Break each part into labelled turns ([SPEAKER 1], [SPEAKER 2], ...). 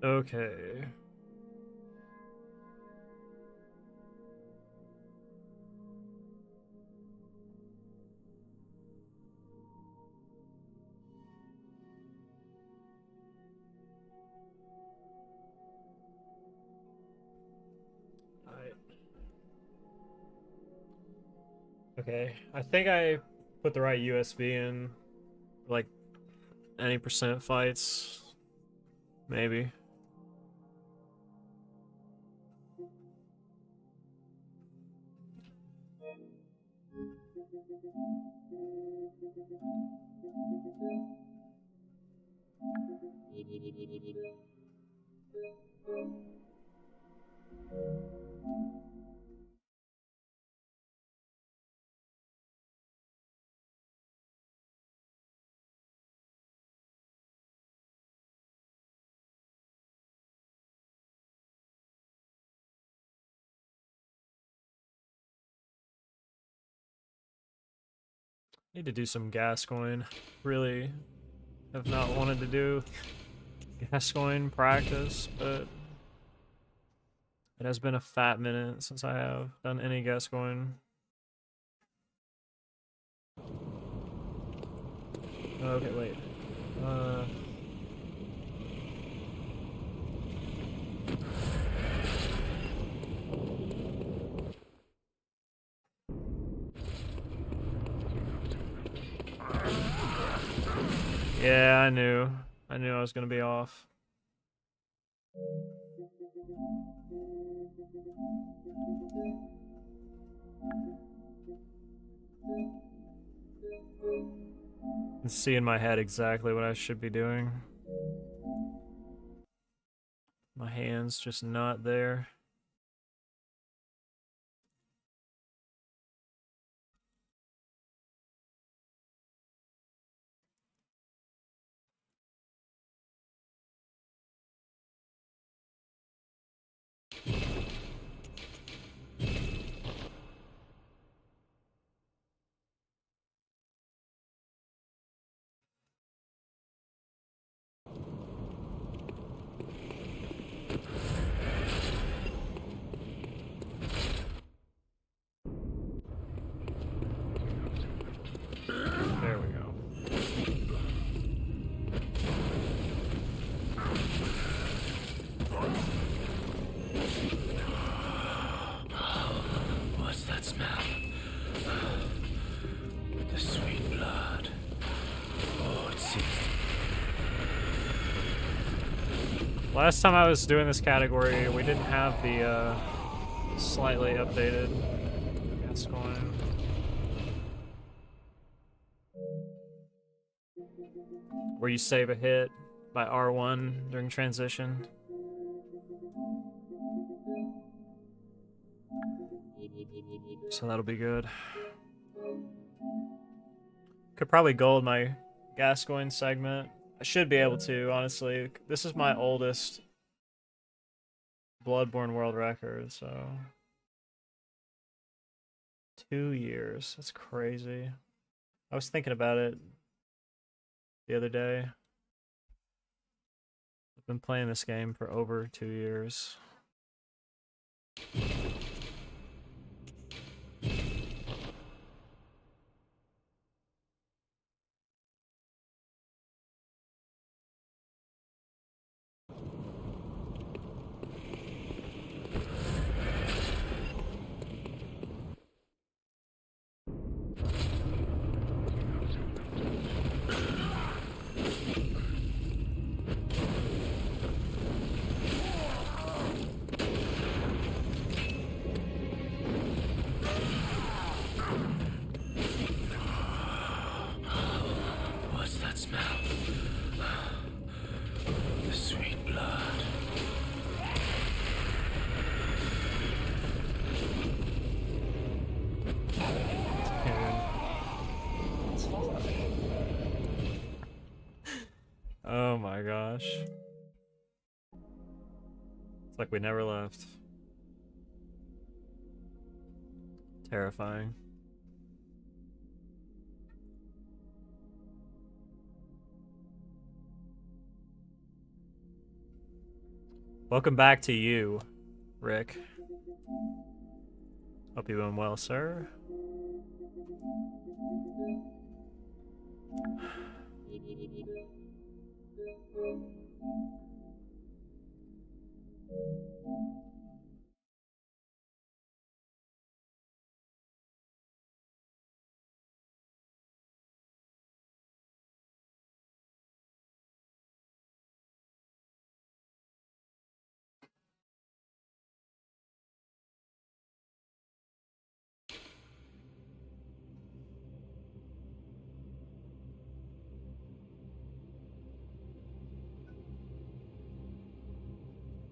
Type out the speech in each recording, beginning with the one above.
[SPEAKER 1] Okay. Alright. Okay. I think I put the right USB in, like, any percent fights. Maybe. Need to do some Gascoigne. Really have not wanted to do Gascoigne practice, but it has been a fat minute since I have done any Gascoigne. Okay, wait. Yeah, I knew. I knew I was gonna be off. I can see in my head exactly what I should be doing. My hand's just not there. There we go.
[SPEAKER 2] What's that smell? The sweet blood. Oh, it seems.
[SPEAKER 1] Last time I was doing this category, we didn't have the slightly updated Gascoigne. Where you save a hit by R1 during transition. So that'll be good. Could probably gold my Gascoigne segment. I should be able to, honestly. This is my oldest Bloodborne world record, so 2 years. That's crazy. I was thinking about it the other day. I've been playing this game for over 2 years.
[SPEAKER 2] What's that smell? The sweet blood.
[SPEAKER 1] Oh my gosh. It's like we never left. Terrifying. Welcome back to you, Rick. Hope you're doing well, sir.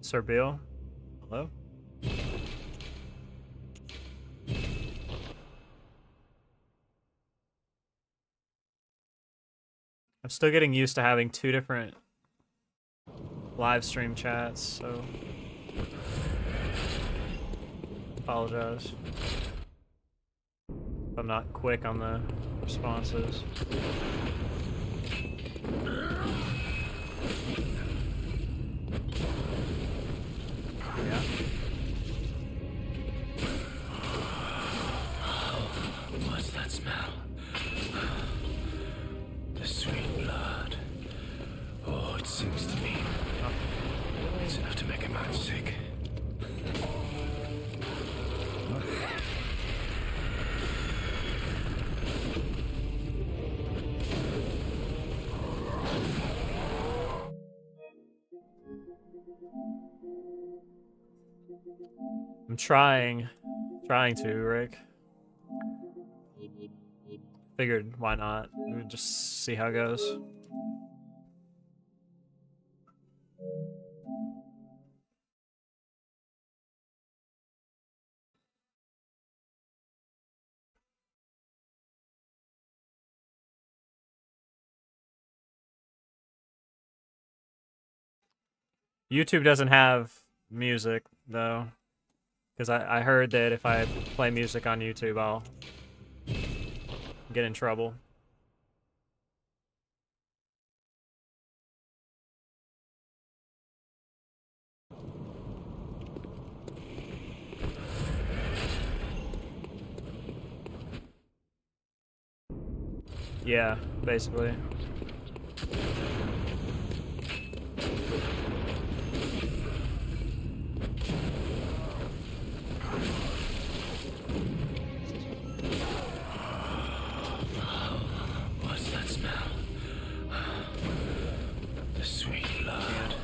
[SPEAKER 1] Sir Bill, hello? I'm still getting used to having 2 different live stream chats, so apologize if I'm not quick on the responses. Yeah.
[SPEAKER 2] What's that smell? The sweet blood. Oh, it sings to me. It's enough to make a man sick.
[SPEAKER 1] I'm trying to, Rick. Figured, why not? We would just see how it goes. YouTube doesn't have music, though. Because I heard that if I play music on YouTube, I'll get in trouble. Yeah, basically.
[SPEAKER 2] What's that smell? The sweet blood.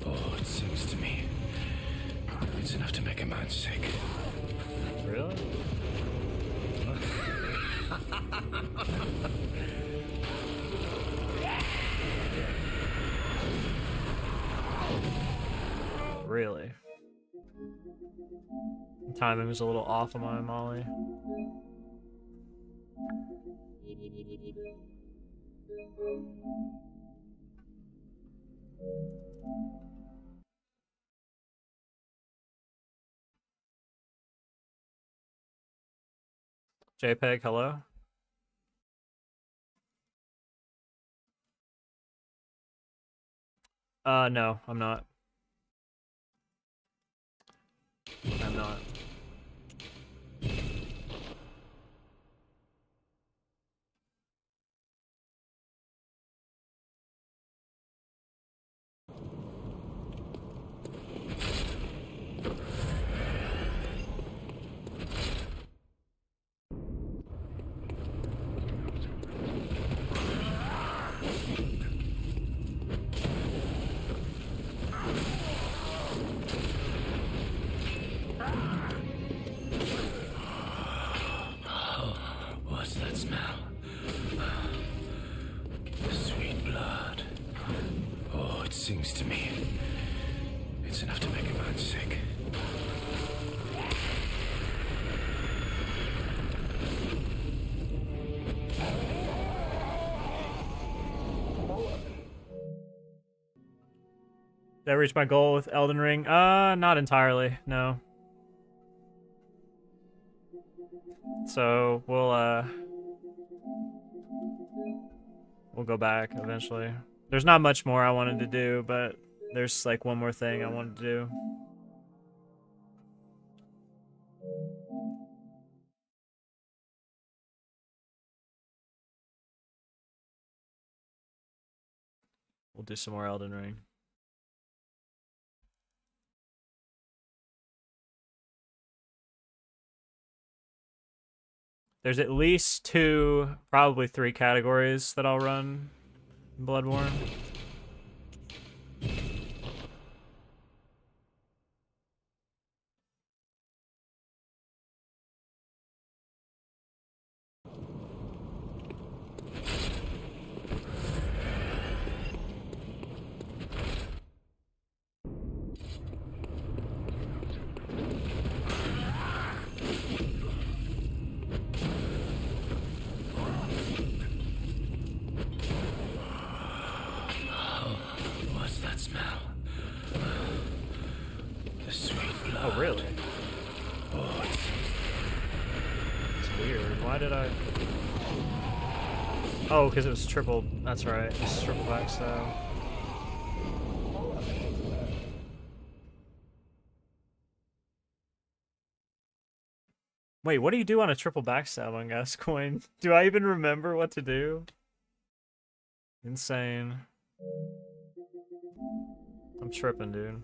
[SPEAKER 2] Oh, it sings to me. It's enough to make a man sick.
[SPEAKER 1] Really? Really? The timing was a little off on my Molly. JPEG, hello? No, I'm not. I'm not.
[SPEAKER 2] What's that smell? The sweet blood. Oh, it sings to me. It's enough to make a man sick.
[SPEAKER 1] Did I reach my goal with Elden Ring? Not entirely, no. So we'll go back eventually. There's not much more I wanted to do, but There's like one more thing I wanted to do. We'll do some more Elden Ring. There's at least 2, probably 3 categories that I'll run in Bloodborne.
[SPEAKER 2] What's that smell? The sweet blood.
[SPEAKER 1] Oh, really?
[SPEAKER 2] Oh,
[SPEAKER 1] It's weird. Why did I... Oh, because it was triple... That's right. It's triple backstab. Wait, what do you do on a triple backstab on Gascoigne? Do I even remember what to do? Insane. I'm tripping, dude.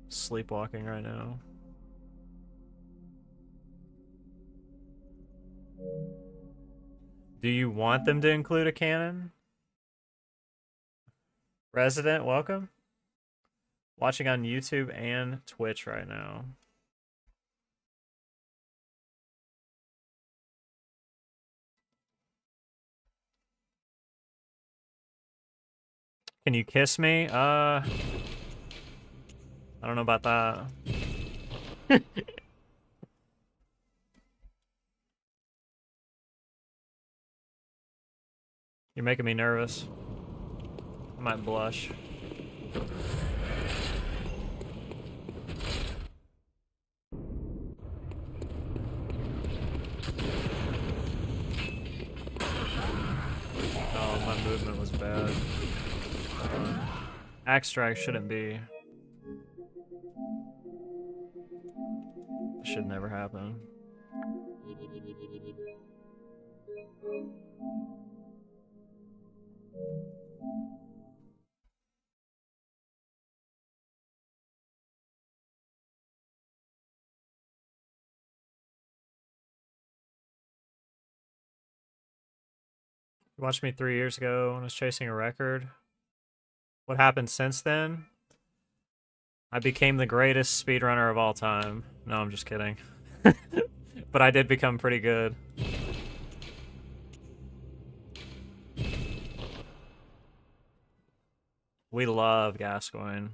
[SPEAKER 1] Sleepwalking right now. Do you want them to include a cannon? Resident, welcome. Watching on YouTube and Twitch right now. Can you kiss me? I don't know about that. You're making me nervous. I might blush. Oh, my movement was bad. Axe strike shouldn't be. Should never happen. You watched me 3 years ago when I was chasing a record. What happened since then? I became the greatest speedrunner of all time. No, I'm just kidding. But I did become pretty good. We love Gascoigne.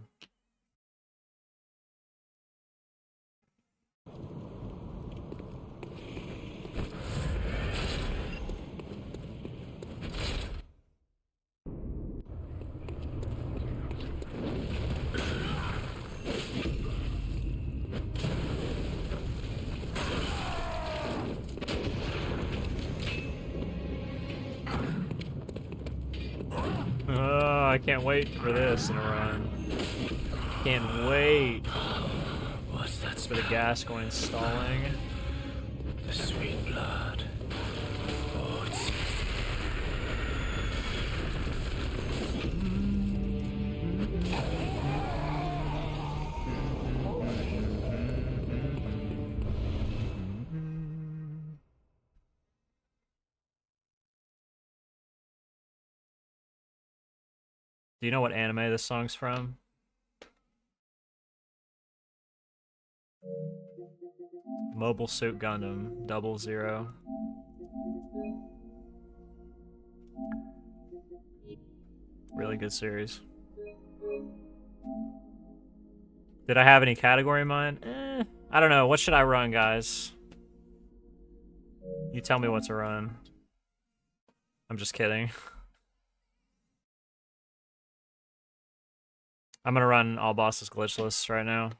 [SPEAKER 1] I can't wait for this in a run. Can't wait
[SPEAKER 2] what's that
[SPEAKER 1] for the
[SPEAKER 2] smell?
[SPEAKER 1] Gascoigne stalling.
[SPEAKER 2] The sweet blood. Oh, it's...
[SPEAKER 1] Do you know what anime this song's from? Mobile Suit Gundam 00. Really good series. Did I have any category in mind? I don't know. What should I run, guys? You tell me what to run. I'm just kidding. I'm gonna run all bosses glitchless right now.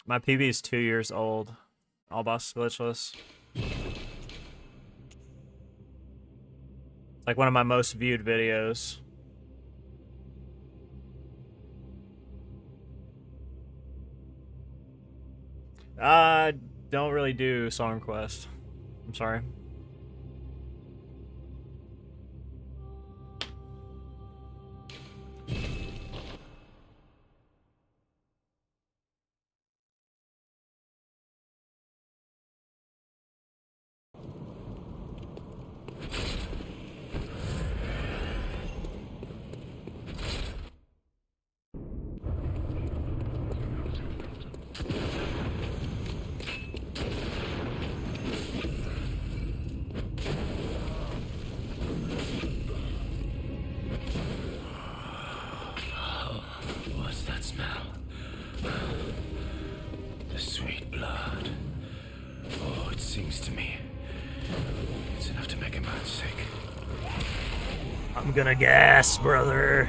[SPEAKER 1] My PB is 2 years old. All boss glitchless. It's like one of my most viewed videos. Don't really do song request. I'm sorry.
[SPEAKER 2] What's that smell? The sweet blood. Oh, it sings to me. It's enough to make a man sick.
[SPEAKER 1] I'm gonna gas, brother.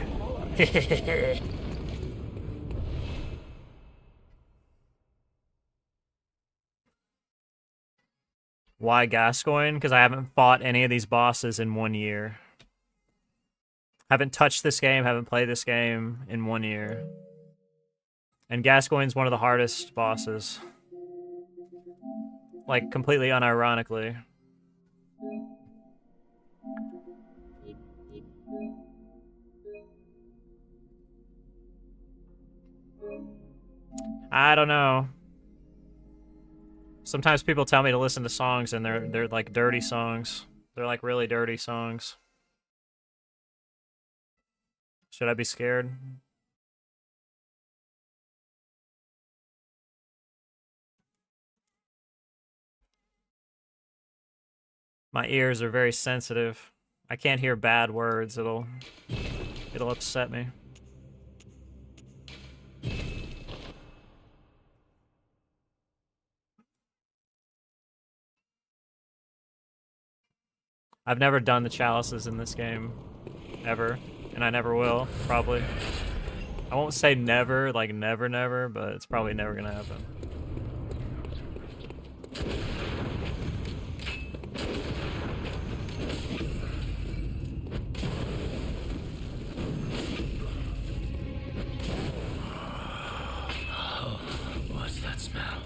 [SPEAKER 1] Why Gascoigne? Because I haven't fought any of these bosses in 1 year. Haven't touched this game, haven't played this game in 1 year. And Gascoigne's one of the hardest bosses. Like, completely unironically. I don't know. Sometimes people tell me to listen to songs and they're like dirty songs. They're like really dirty songs. Should I be scared? My ears are very sensitive. I can't hear bad words. It'll upset me. I've never done the chalices in this game, ever, and I never will, probably. I won't say never, like never, never, but it's probably never gonna happen.
[SPEAKER 2] What's that smell?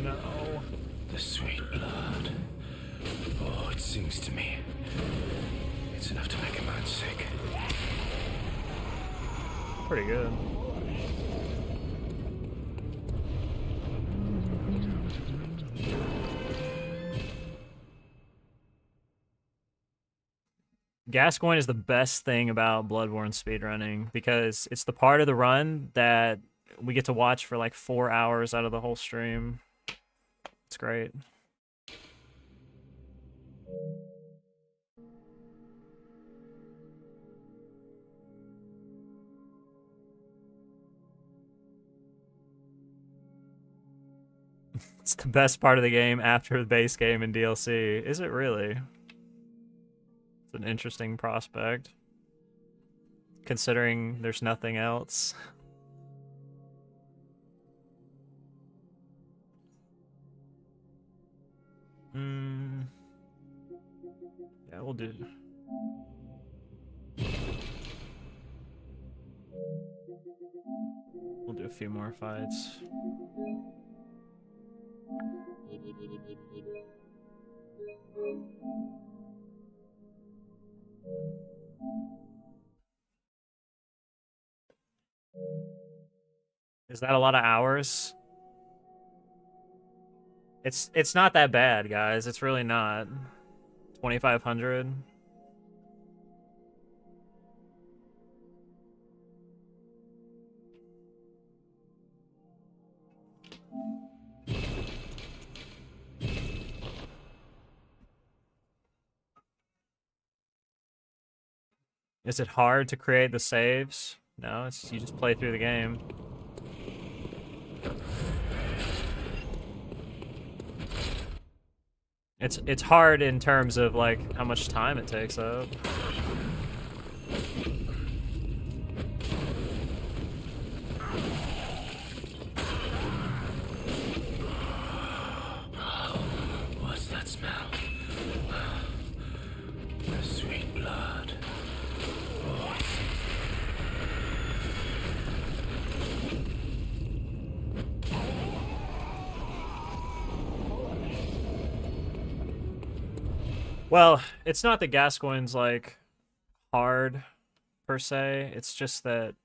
[SPEAKER 1] No.
[SPEAKER 2] The sweet blood. Oh, it sings to me. It's enough to make a man sick.
[SPEAKER 1] Pretty good. Gascoigne is the best thing about Bloodborne speedrunning because it's the part of the run that we get to watch for like 4 hours out of the whole stream. It's great. It's the best part of the game after the base game and DLC. Is it really? It's an interesting prospect. Considering there's nothing else. Yeah, we'll do. We'll do a few more fights. Is that a lot of hours? It's not that bad, guys. It's really not. 2,500. Is it hard to create the saves? No, it's you just play through the game. It's hard in terms of like how much time it takes up. Well, it's not that Gascoigne's like hard per se. It's just that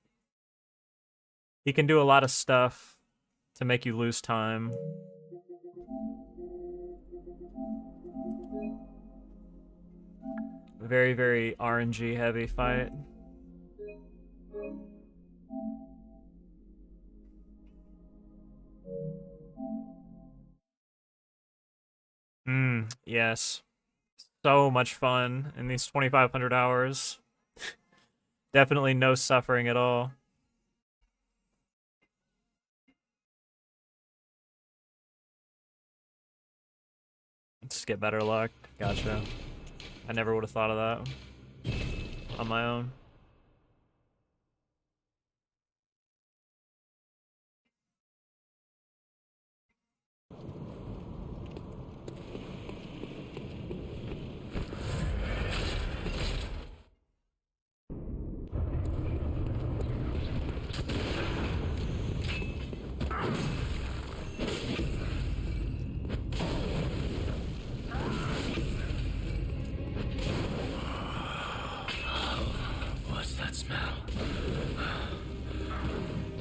[SPEAKER 1] he can do a lot of stuff to make you lose time. Very, very RNG heavy fight. Yes. So much fun in these 2,500 hours. Definitely no suffering at all. Just get better luck. Gotcha. I never would have thought of that on my own.
[SPEAKER 2] What's that smell?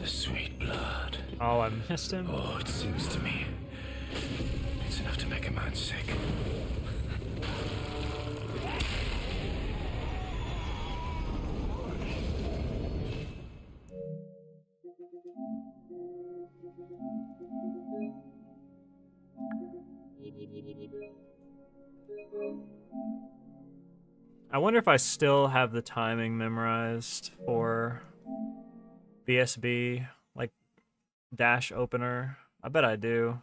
[SPEAKER 2] The sweet blood.
[SPEAKER 1] Oh, I missed him?
[SPEAKER 2] Oh, it sings to me. It's enough to make a man sick.
[SPEAKER 1] I wonder if I still have the timing memorized for BSB, like dash opener. I bet I do.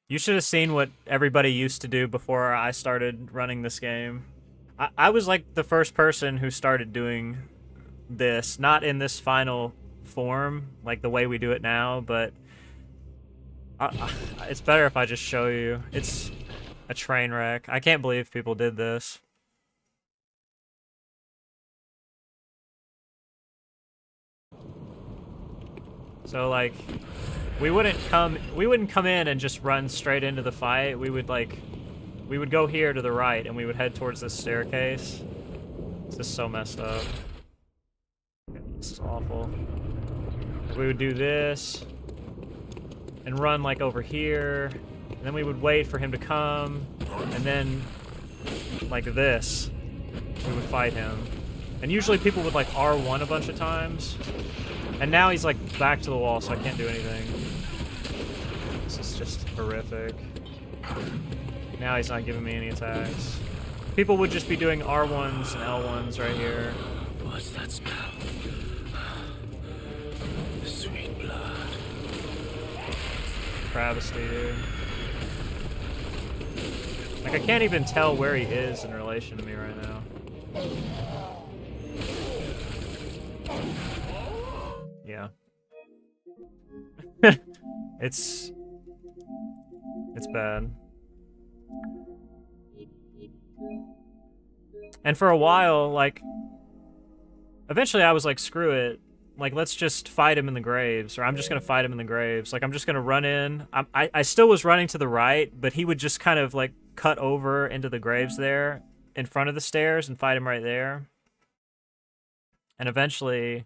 [SPEAKER 1] You should have seen what everybody used to do before I started running this game. I was like the first person who started doing this, not in this final form, like the way we do it now, but it's better if I just show you. It's a train wreck. I can't believe people did this. So like, we wouldn't come in and just run straight into the fight. We would go here to the right and we would head towards this staircase. This is so messed up. This is awful. We would do this and run like over here, and then we would wait for him to come, and then like this, we would fight him. And usually people would like R1 a bunch of times. And now he's like back to the wall, so I can't do anything. This is just horrific. Now he's not giving me any attacks. People would just be doing R1s and L1s right here.
[SPEAKER 2] What's that smell? The sweet blood.
[SPEAKER 1] Travesty, dude. Like, I can't even tell where he is in relation to me right now. Yeah. It's bad. And for a while, like, eventually I was like, screw it. Like, let's just fight him in the graves, or I'm just gonna fight him in the graves. Like, I'm just gonna run in. I still was running to the right, but he would just kind of, like, cut over into the graves there in front of the stairs and fight him right there. And eventually,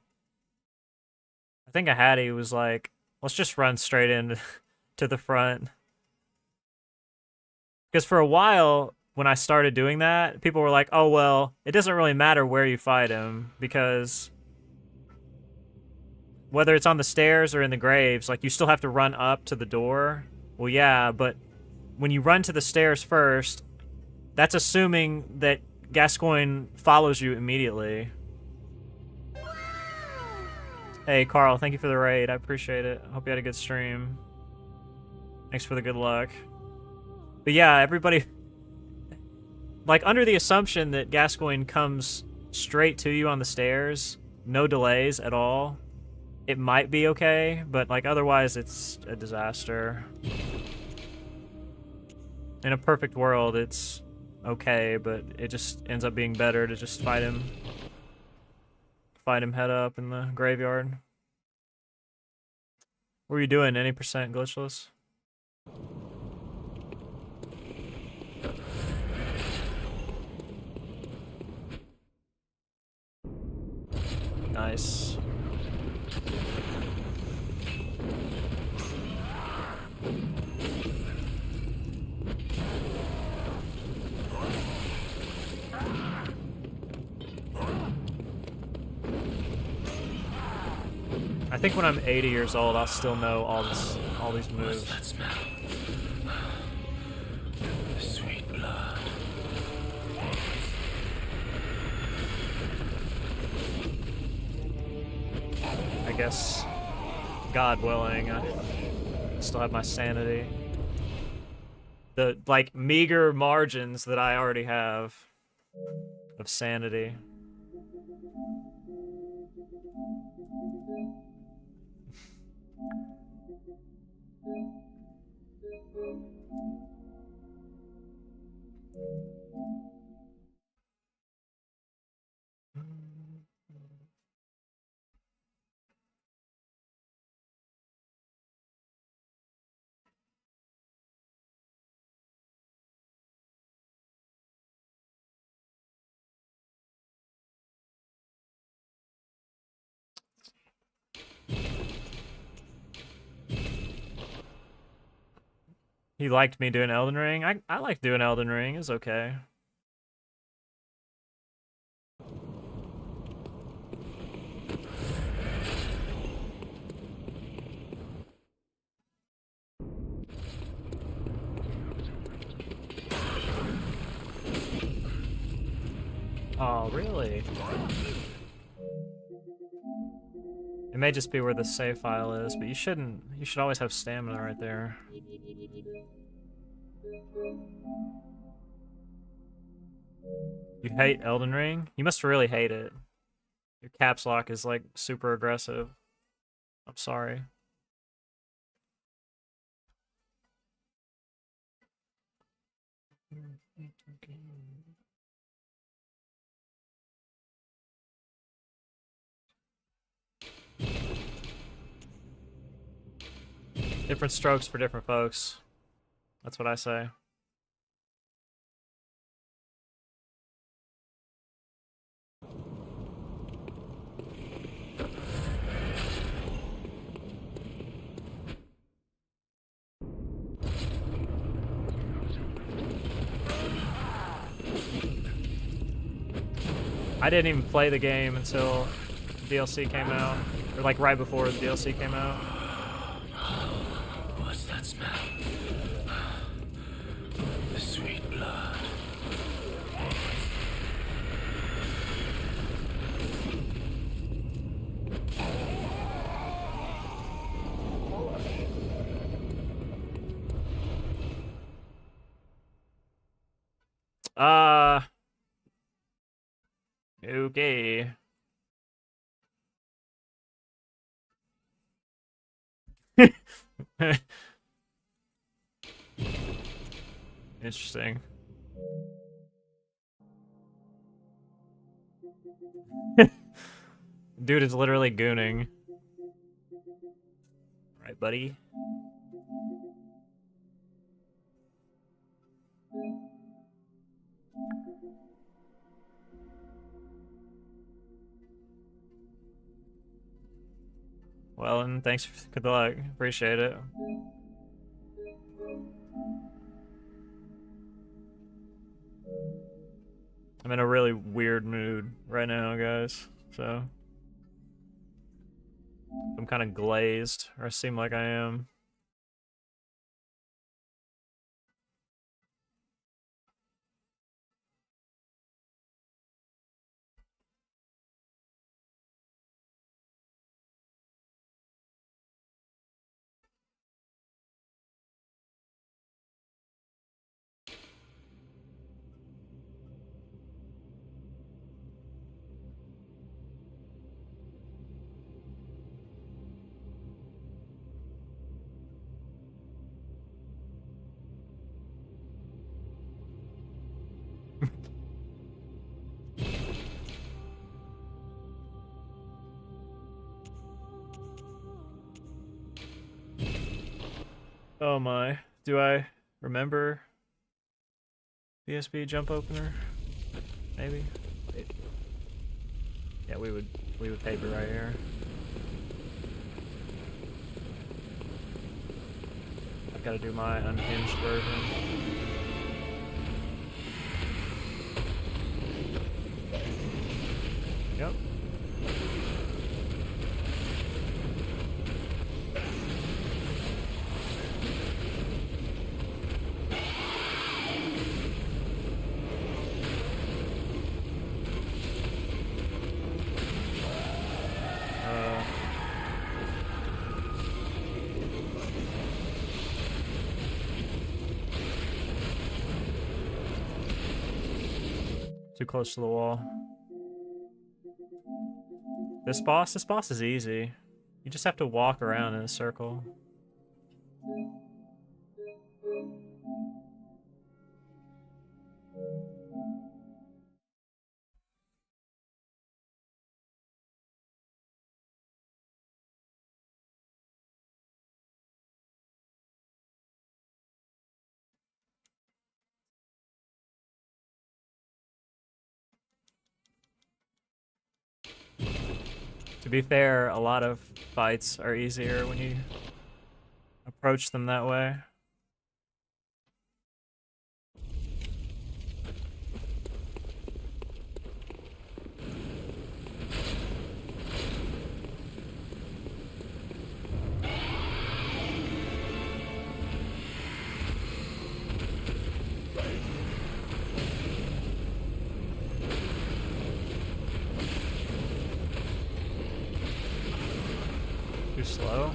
[SPEAKER 1] I think Ahadi was like, let's just run straight in to the front. Because for a while, when I started doing that, people were like, oh, well, it doesn't really matter where you fight him, because whether it's on the stairs or in the graves, like, you still have to run up to the door. Well, yeah, but when you run to the stairs first, that's assuming that Gascoigne follows you immediately. Hey, Carl, thank you for the raid. I appreciate it. Hope you had a good stream. Thanks for the good luck. But yeah, everybody... Like, under the assumption that Gascoigne comes straight to you on the stairs, no delays at all, it might be okay, but, like, otherwise it's a disaster. In a perfect world, it's okay, but it just ends up being better to just fight him fight him head up in the graveyard. What were you doing? Any percent glitchless? Nice. I think when I'm 80 years old, I'll still know all these moves.
[SPEAKER 2] What's that smell? Sweet blood.
[SPEAKER 1] I guess, God willing, I still have my sanity. The, like, meager margins that I already have of sanity. He liked me doing Elden Ring. I like doing Elden Ring. It's okay. Oh, really? It may just be where the save file is, but you should always have stamina right there. You hate Elden Ring? You must really hate it. Your caps lock is like super aggressive. I'm sorry. Different strokes for different folks. That's what I say. I didn't even play the game until DLC came out, or like right before the DLC came out.
[SPEAKER 2] What's that smell? The sweet blood.
[SPEAKER 1] Okay. Interesting. Dude is literally gooning. Right, buddy? Well, and thanks. Good luck. Appreciate it. I'm in a really weird mood right now, guys. So I'm kind of glazed, or I seem like I am. Oh my. Do I remember BSB jump opener? Maybe. Wait. Yeah, we would paper right here. I've got to do my unhinged version. Yep. Too close to the wall. This boss is easy. You just have to walk around in a circle. To be fair, a lot of fights are easier when you approach them that way. Too slow.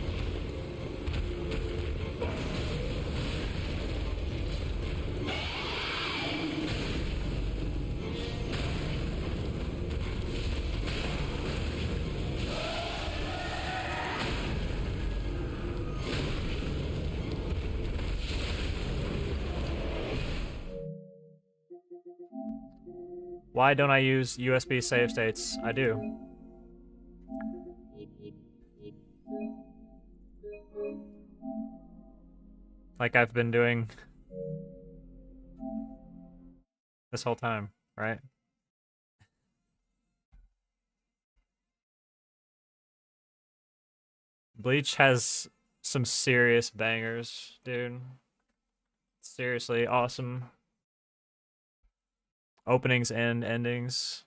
[SPEAKER 1] Why don't I use USB save states? I do. Like I've been doing this whole time, right? Bleach has some serious bangers, dude. Seriously awesome openings and endings.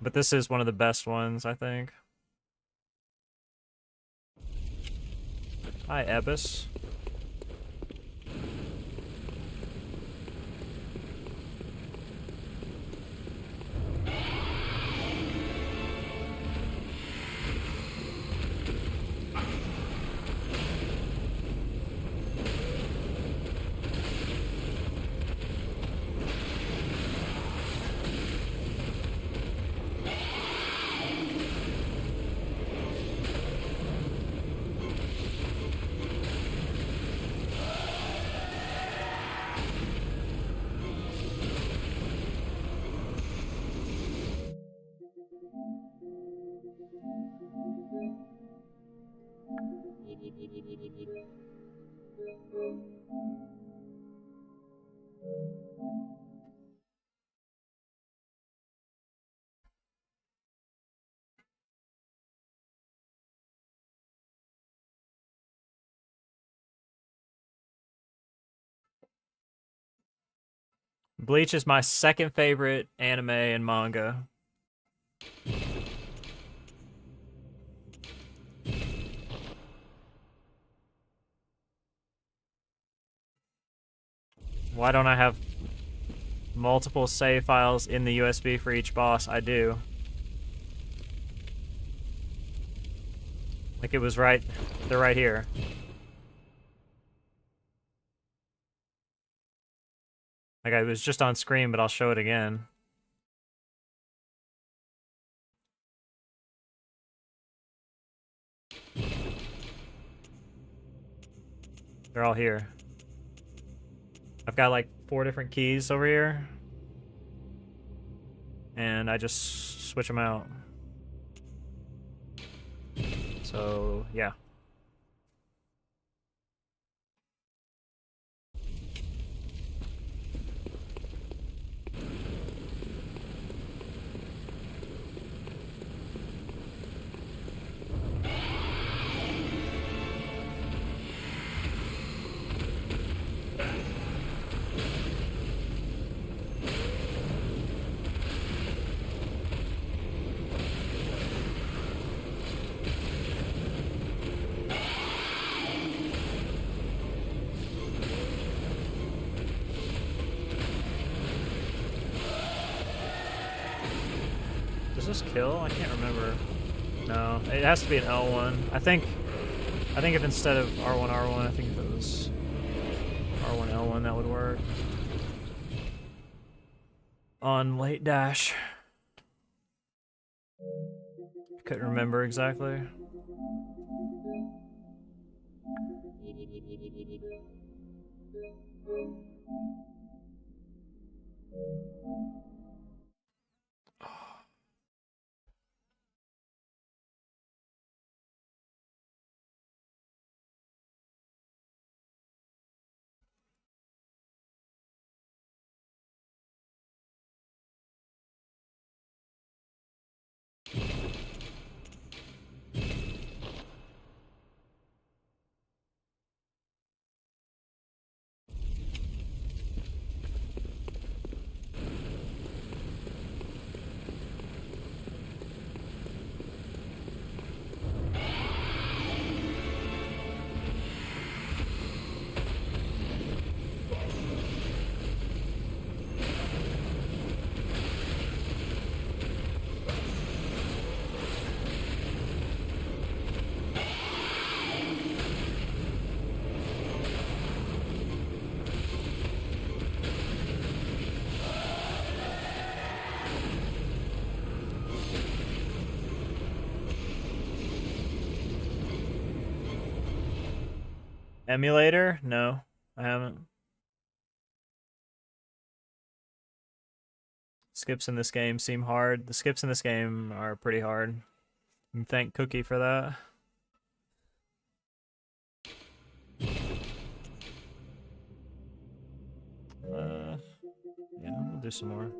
[SPEAKER 1] But this is one of the best ones, I think. Hi, Ebis. Bleach is my second favorite anime and manga. Why don't I have multiple save files in the USB for each boss? I do. Like it was right, they're right here. Like I was just on screen, but I'll show it again. They're all here. I've got like 4 different keys over here. And I just switch them out. So, yeah. Does this kill? I can't remember. No, it has to be an L1. I think if instead of R1 R1, I think if it was R1 L1 that would work. On late dash. Couldn't remember exactly. Emulator? No, I haven't. Skips in this game seem hard. The skips in this game are pretty hard. And thank Cookie for that. Yeah, we'll do some more.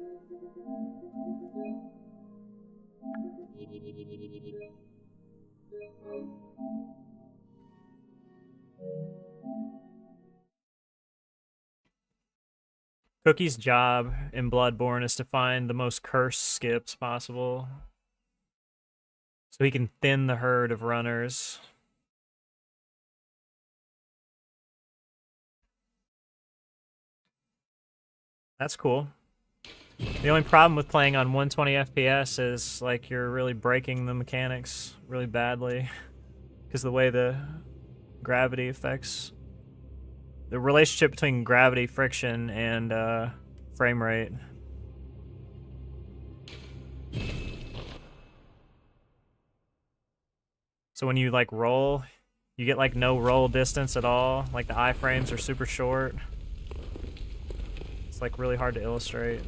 [SPEAKER 1] Cookie's job in Bloodborne is to find the most cursed skips possible, so he can thin the herd of runners. That's cool. The only problem with playing on 120 FPS is, like, you're really breaking the mechanics really badly, because the way the gravity affects the relationship between gravity, friction, and frame rate. So when you like roll, you get like no roll distance at all. Like the iframes are super short. It's like really hard to illustrate.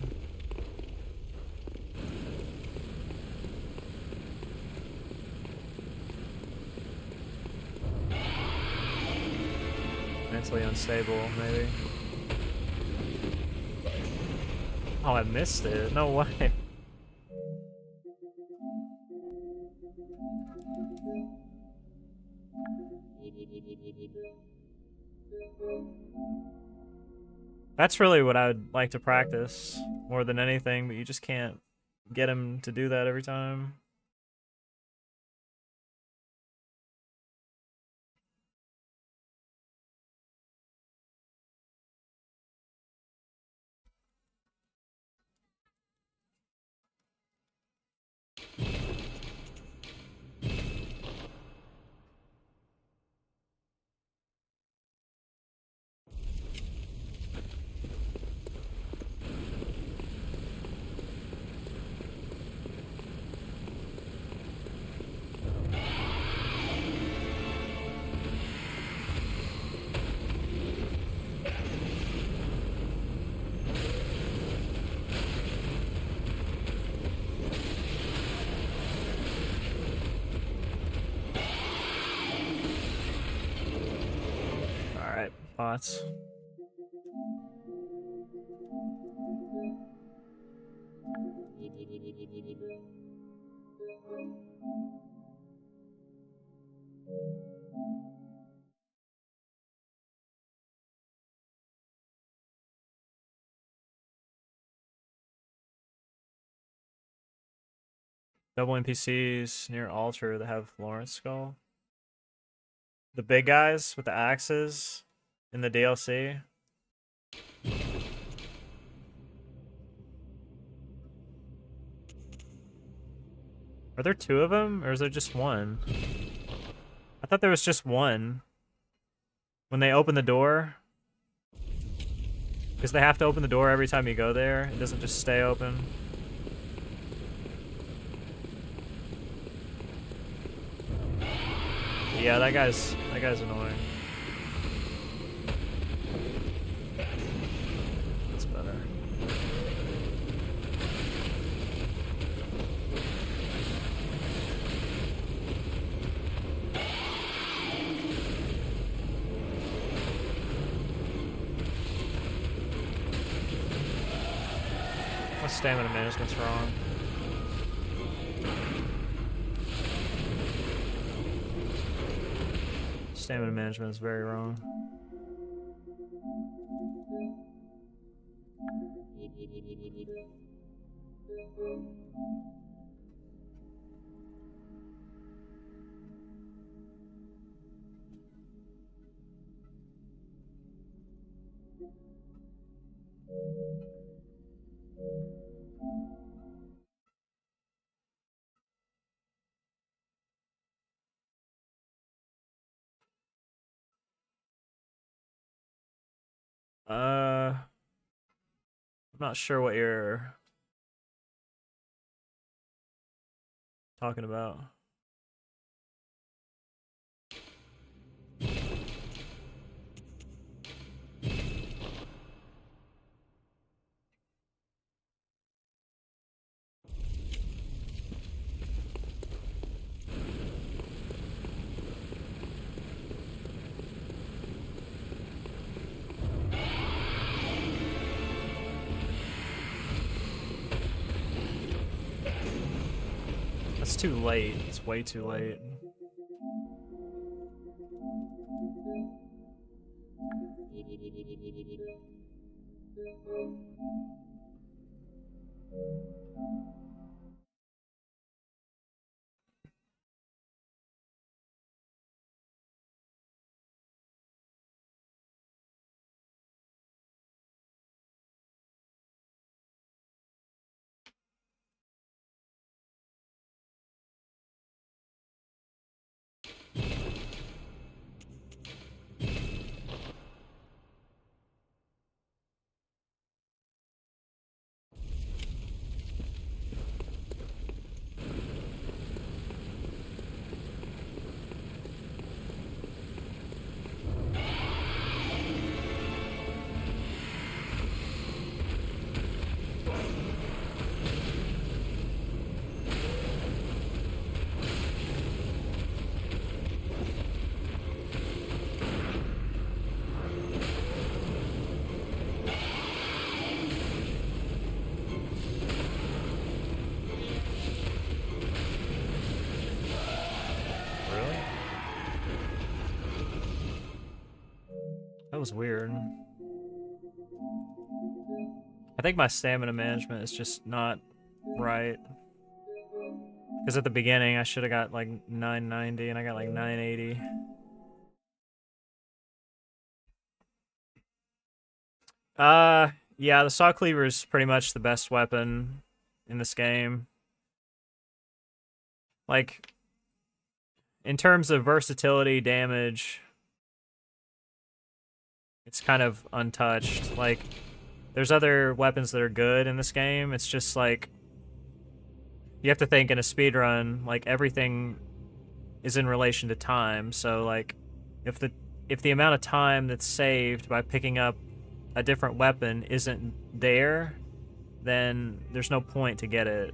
[SPEAKER 1] Mentally unstable, maybe. Oh, I missed it. No way. That's really what I would like to practice more than anything, but you just can't get him to do that every time. Bots. Double NPCs near altar that have Lawrence skull. The big guys with the axes in the DLC. Are there two of them, or is there just one? I thought there was just one. When they open the door, because they have to open the door every time you go there. It doesn't just stay open. Yeah, that guy's annoying. That's better. My stamina management's wrong. Stamina management is very wrong. I'm not sure what you're talking about. That's too late. It's way too late. That was weird. I think my stamina management is just not right. Because at the beginning, I should have got like 990 and I got like 980. Yeah, the saw cleaver is pretty much the best weapon in this game. Like, in terms of versatility, damage, it's kind of untouched. Like, there's other weapons that are good in this game. It's just like, you have to think in a speedrun, like, everything is in relation to time. So, like, if the amount of time that's saved by picking up a different weapon isn't there, then there's no point to get it.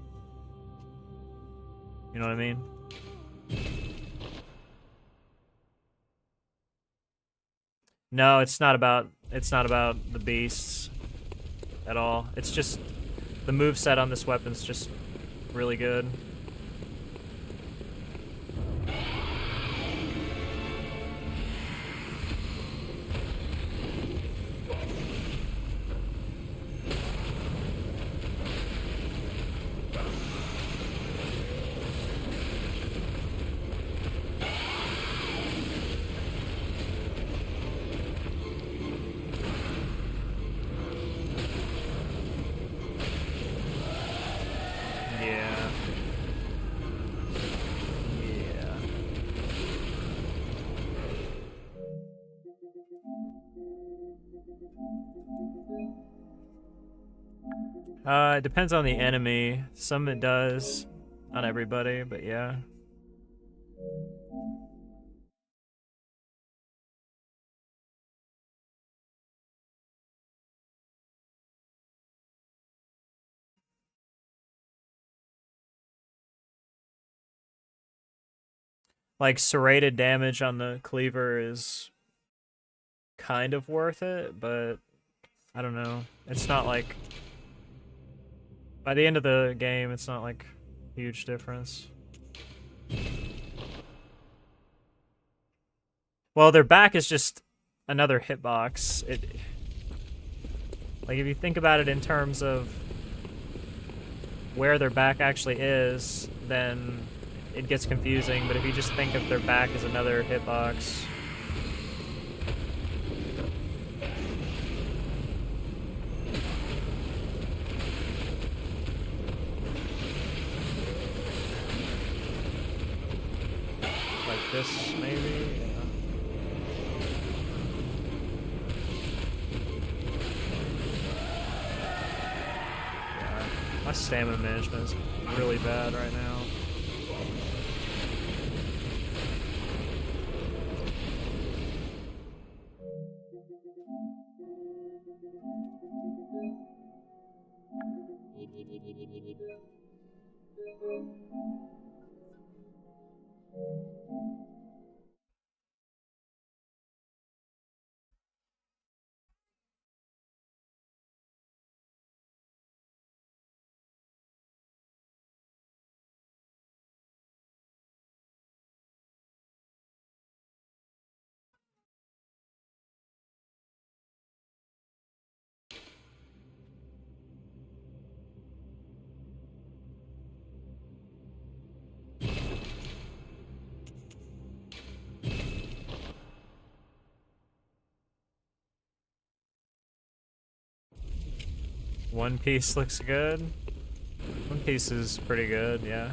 [SPEAKER 1] You know what I mean? No, it's not about the beasts at all. It's just the moveset on this weapon's just really good. Yeah. Yeah. It depends on the enemy. Some it does. Not everybody, but yeah. Like, serrated damage on the cleaver is kind of worth it, but I don't know. It's not like... By the end of the game, it's not like huge difference. Well, their back is just another hitbox. Like, if you think about it in terms of where their back actually is, then it gets confusing, but if you just think of their back as another hitbox... Like this, maybe? Yeah. My stamina management is really bad right now. One Piece looks good. One Piece is pretty good, yeah.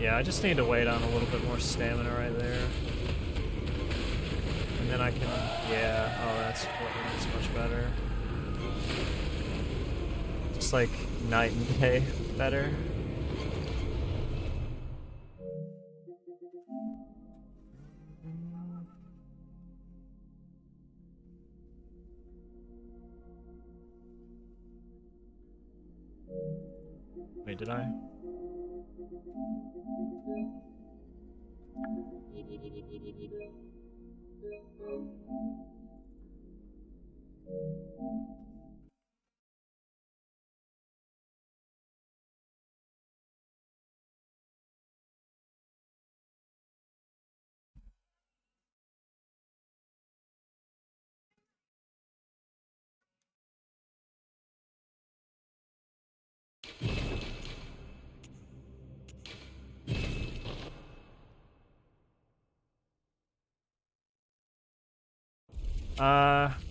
[SPEAKER 1] Yeah, I just need to wait on a little bit more stamina right there. And then I can, yeah, oh, that's much better. Just like night and day better. Wait, did I?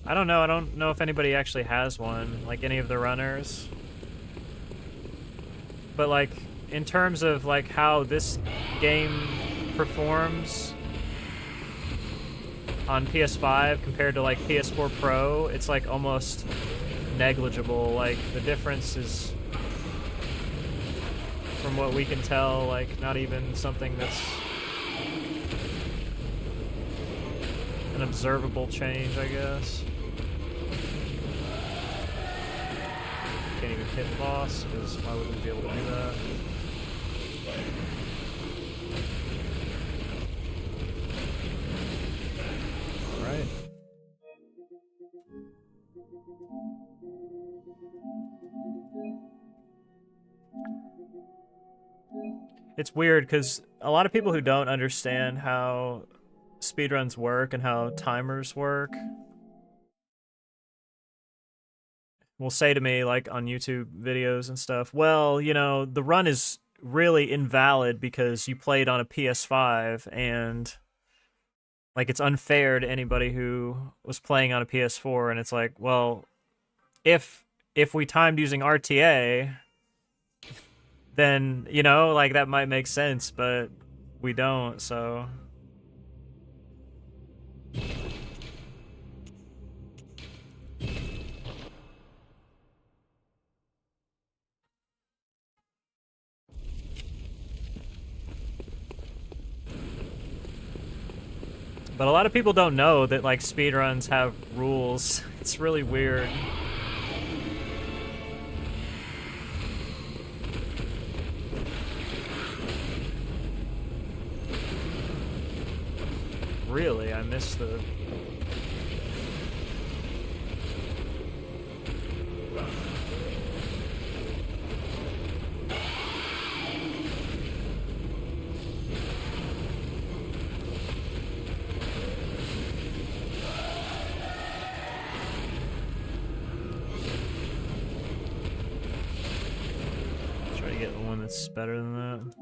[SPEAKER 1] I don't know. I don't know if anybody actually has one, like any of the runners. But like, in terms of like how this game performs on PS5 compared to like PS4 Pro, it's like almost negligible. Like, the difference is from what we can tell, like, not even something that's an observable change, I guess. Can't even hit the boss, because why would we be able to do that? Alright. It's weird, because a lot of people who don't understand how speedruns work and how timers work will say to me, like on YouTube videos and stuff, well, you know, the run is really invalid because you played on a PS5 and like it's unfair to anybody who was playing on a PS4. And it's like, well, if we timed using RTA, then, you know, like that might make sense, but we don't, so but a lot of people don't know that, like, speedruns have rules. It's really weird. Really, I missed the... Try to get the one that's better than that.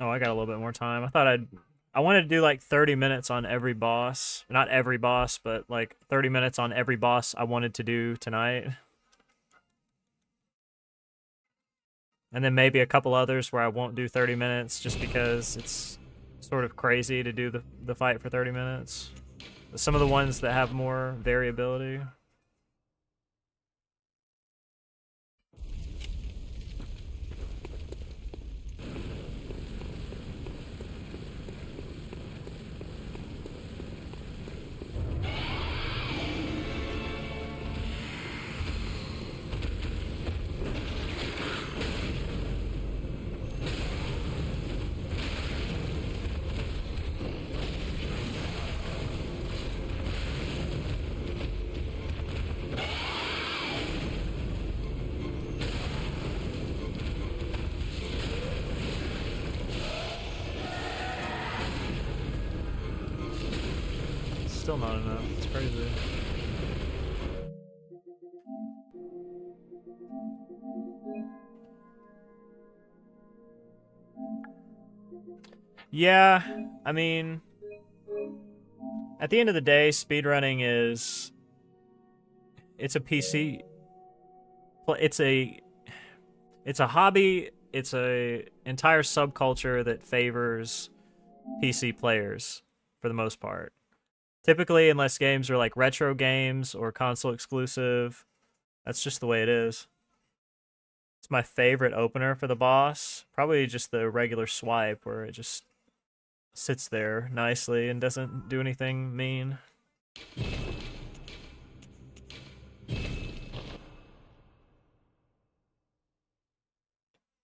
[SPEAKER 1] Oh, I got a little bit more time. I wanted to do like 30 minutes on every boss. Not every boss, but like 30 minutes on every boss I wanted to do tonight. And then maybe a couple others where I won't do 30 minutes just because it's sort of crazy to do the fight for 30 minutes. Some of the ones that have more variability. Still not enough. It's crazy. Yeah, I mean, at the end of the day, speedrunning is... It's a PC... It's a hobby, it's a entire subculture that favors PC players, for the most part. Typically, unless games are like retro games or console exclusive, that's just the way it is. It's my favorite opener for the boss. Probably just the regular swipe where it just sits there nicely and doesn't do anything mean.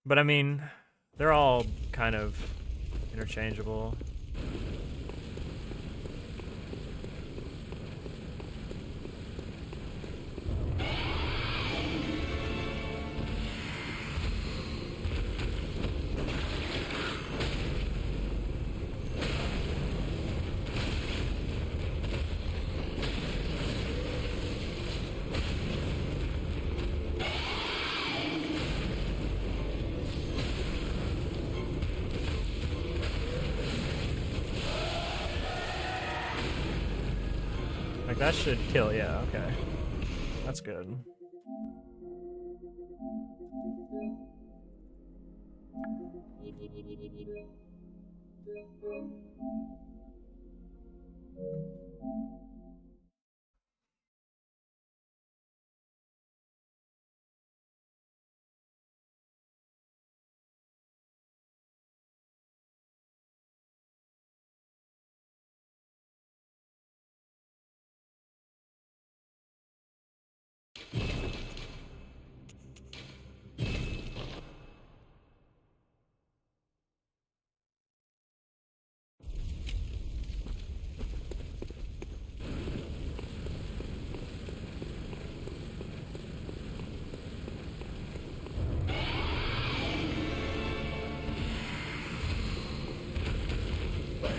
[SPEAKER 1] But I mean, they're all kind of interchangeable. Like, that should kill, yeah, okay. That's good.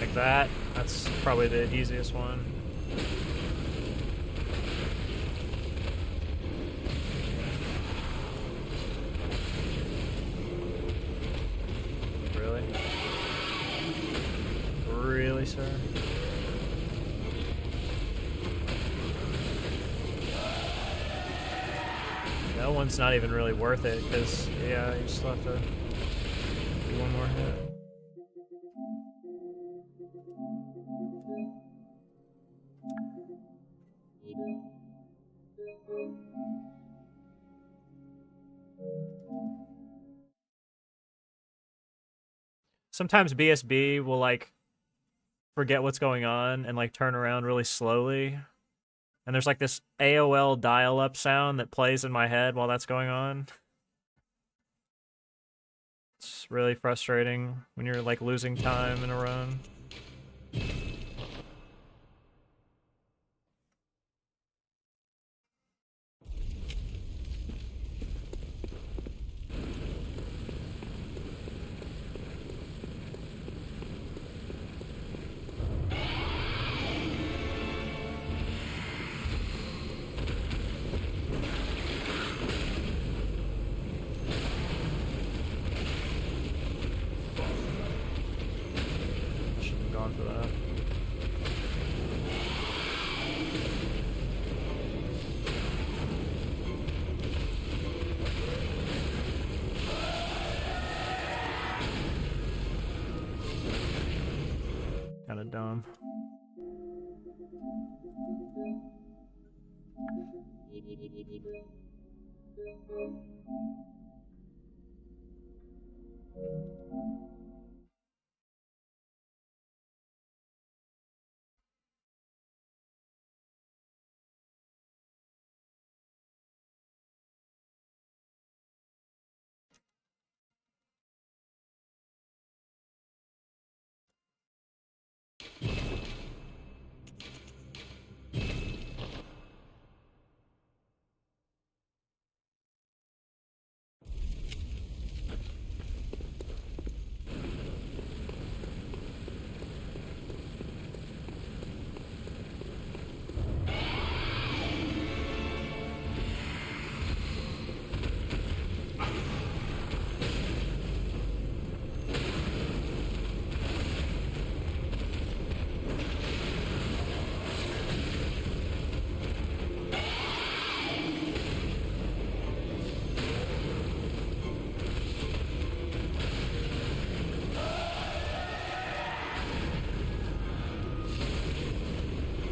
[SPEAKER 1] Like that. That's probably the easiest one. Really? Really, sir? That one's not even really worth it, because, yeah, you still have to do one more hit. Sometimes BSB will, like, forget what's going on and, like, turn around really slowly. And there's, like, this AOL dial-up sound that plays in my head while that's going on. It's really frustrating when you're, like, losing time in a run. Shouldn't have gone for that. Kinda dumb.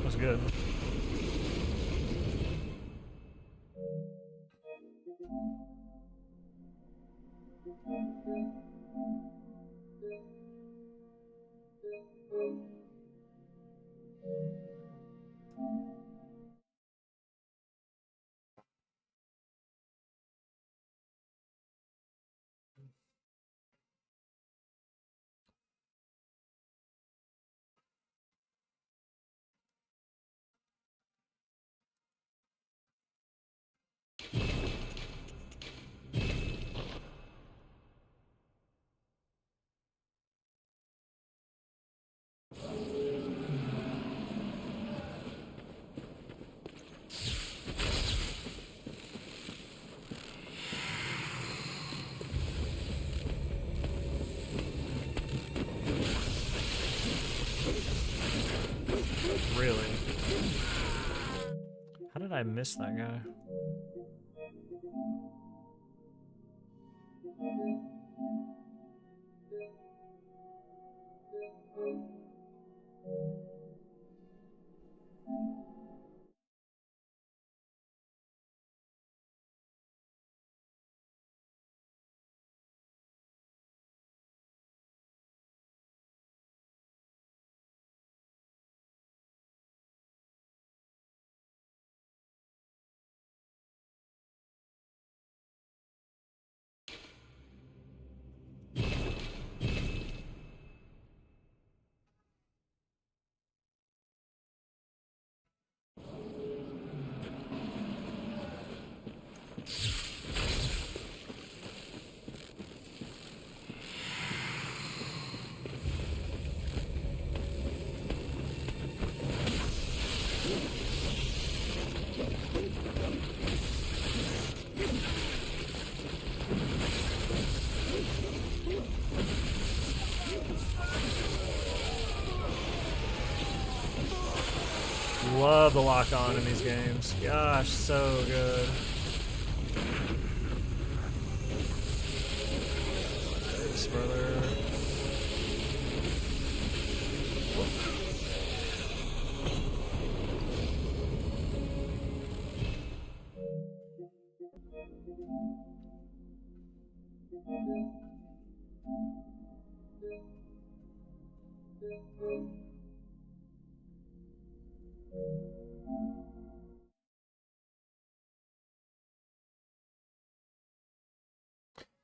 [SPEAKER 1] Was good. Really? How did I miss that guy? love the lock on in these games. Gosh, so good. Thanks, brother.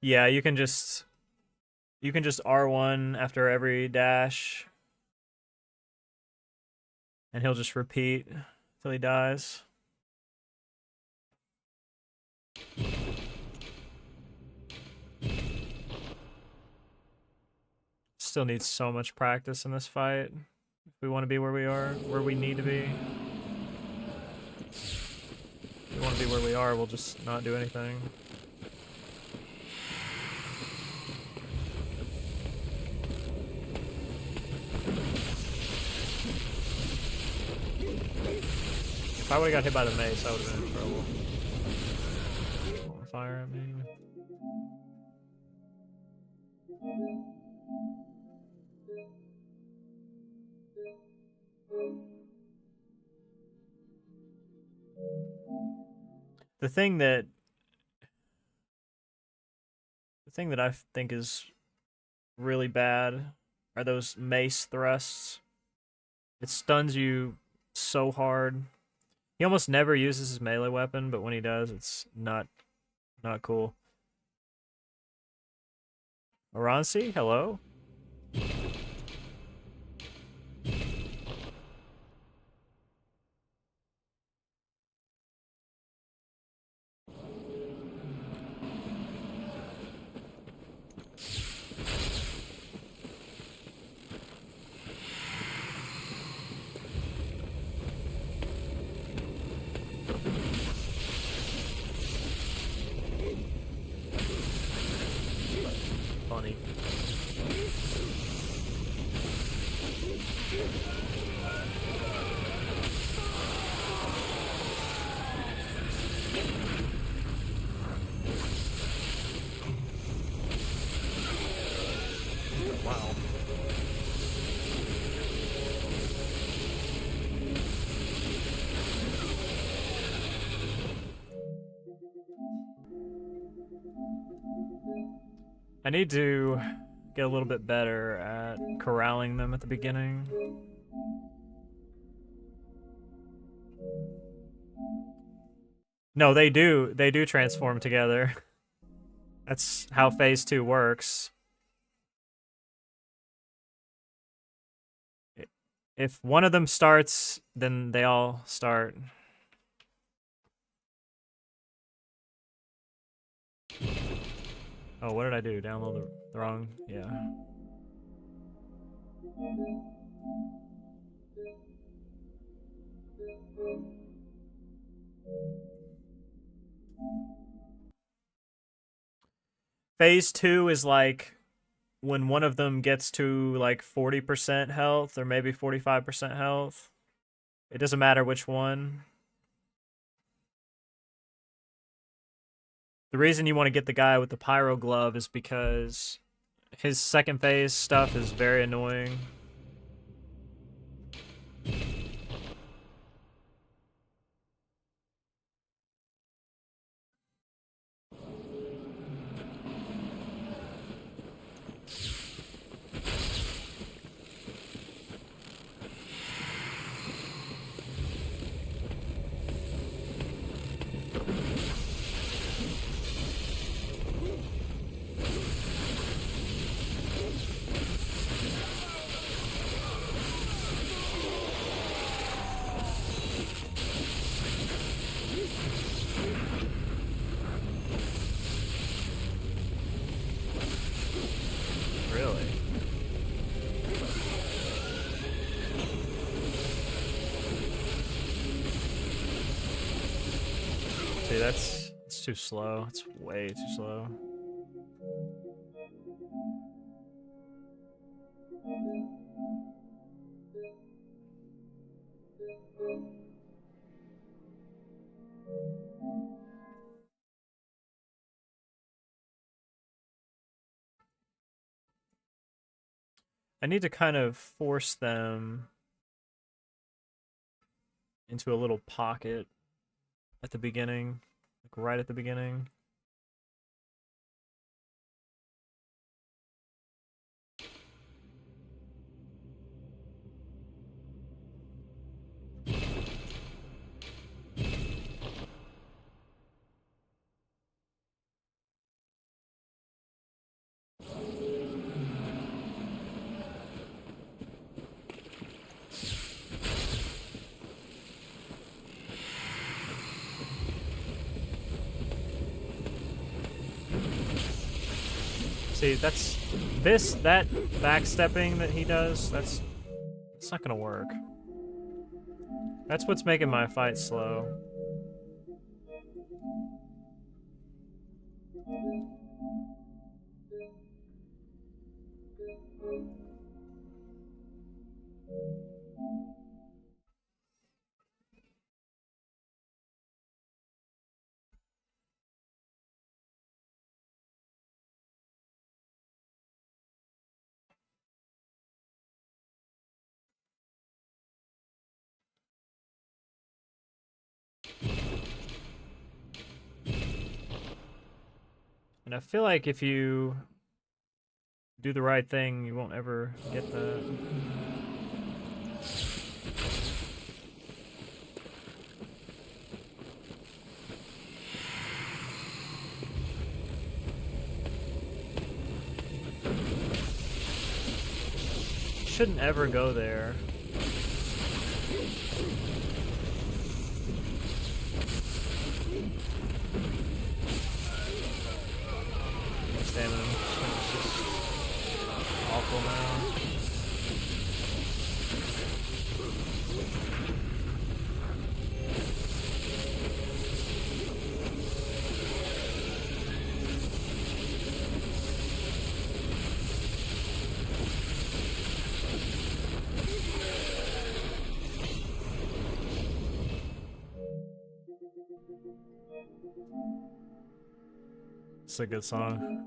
[SPEAKER 1] Yeah, you can just R1 after every dash, and he'll just repeat till he dies. Still needs so much practice in this fight if we want to be where we are, where we need to be. If we want to be where we are, we'll just not do anything. If I would have got hit by the mace, I would have been in trouble. Fire at me. The thing that I think is really bad are those mace thrusts. It stuns you so hard. He almost never uses his melee weapon, but when he does, it's not cool. Aransi, hello? Funny. Wow. I need to get a little bit better at corralling them at the beginning. No, they do transform together. That's how phase 2 works. If one of them starts, then they all start. Oh, what did I do? Download the wrong... yeah. Phase 2 is like when one of them gets to like 40% health or maybe 45% health. It doesn't matter which one. The reason you want to get the guy with the pyro glove is because his second phase stuff is very annoying. Really? See, it's too slow. It's way too slow. I need to kind of force them into a little pocket at the beginning, like right at the beginning. See, that backstepping that he does, it's not gonna work. That's what's making my fight slow. And I feel like if you do the right thing, you won't ever get that. Shouldn't ever go there. Stamina is just awful now. It's a good song.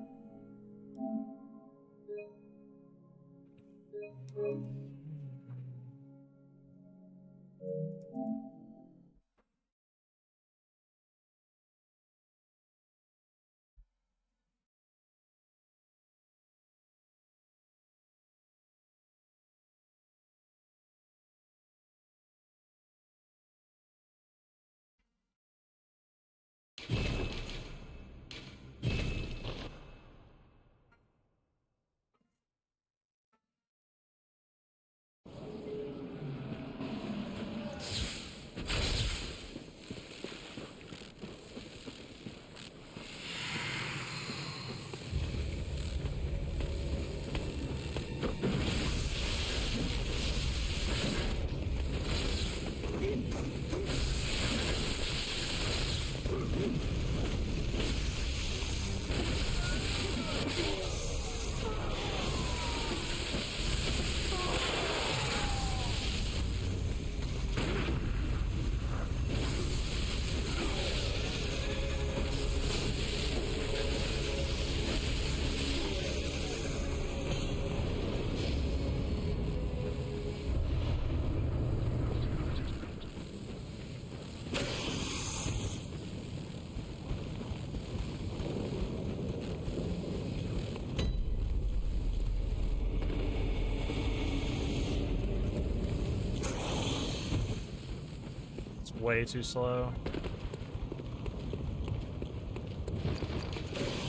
[SPEAKER 1] Way too slow.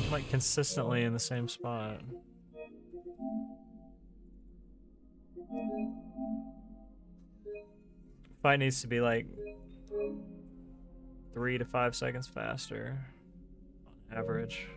[SPEAKER 1] I'm like consistently in the same spot. Fight needs to be like 3 to 5 seconds faster on average.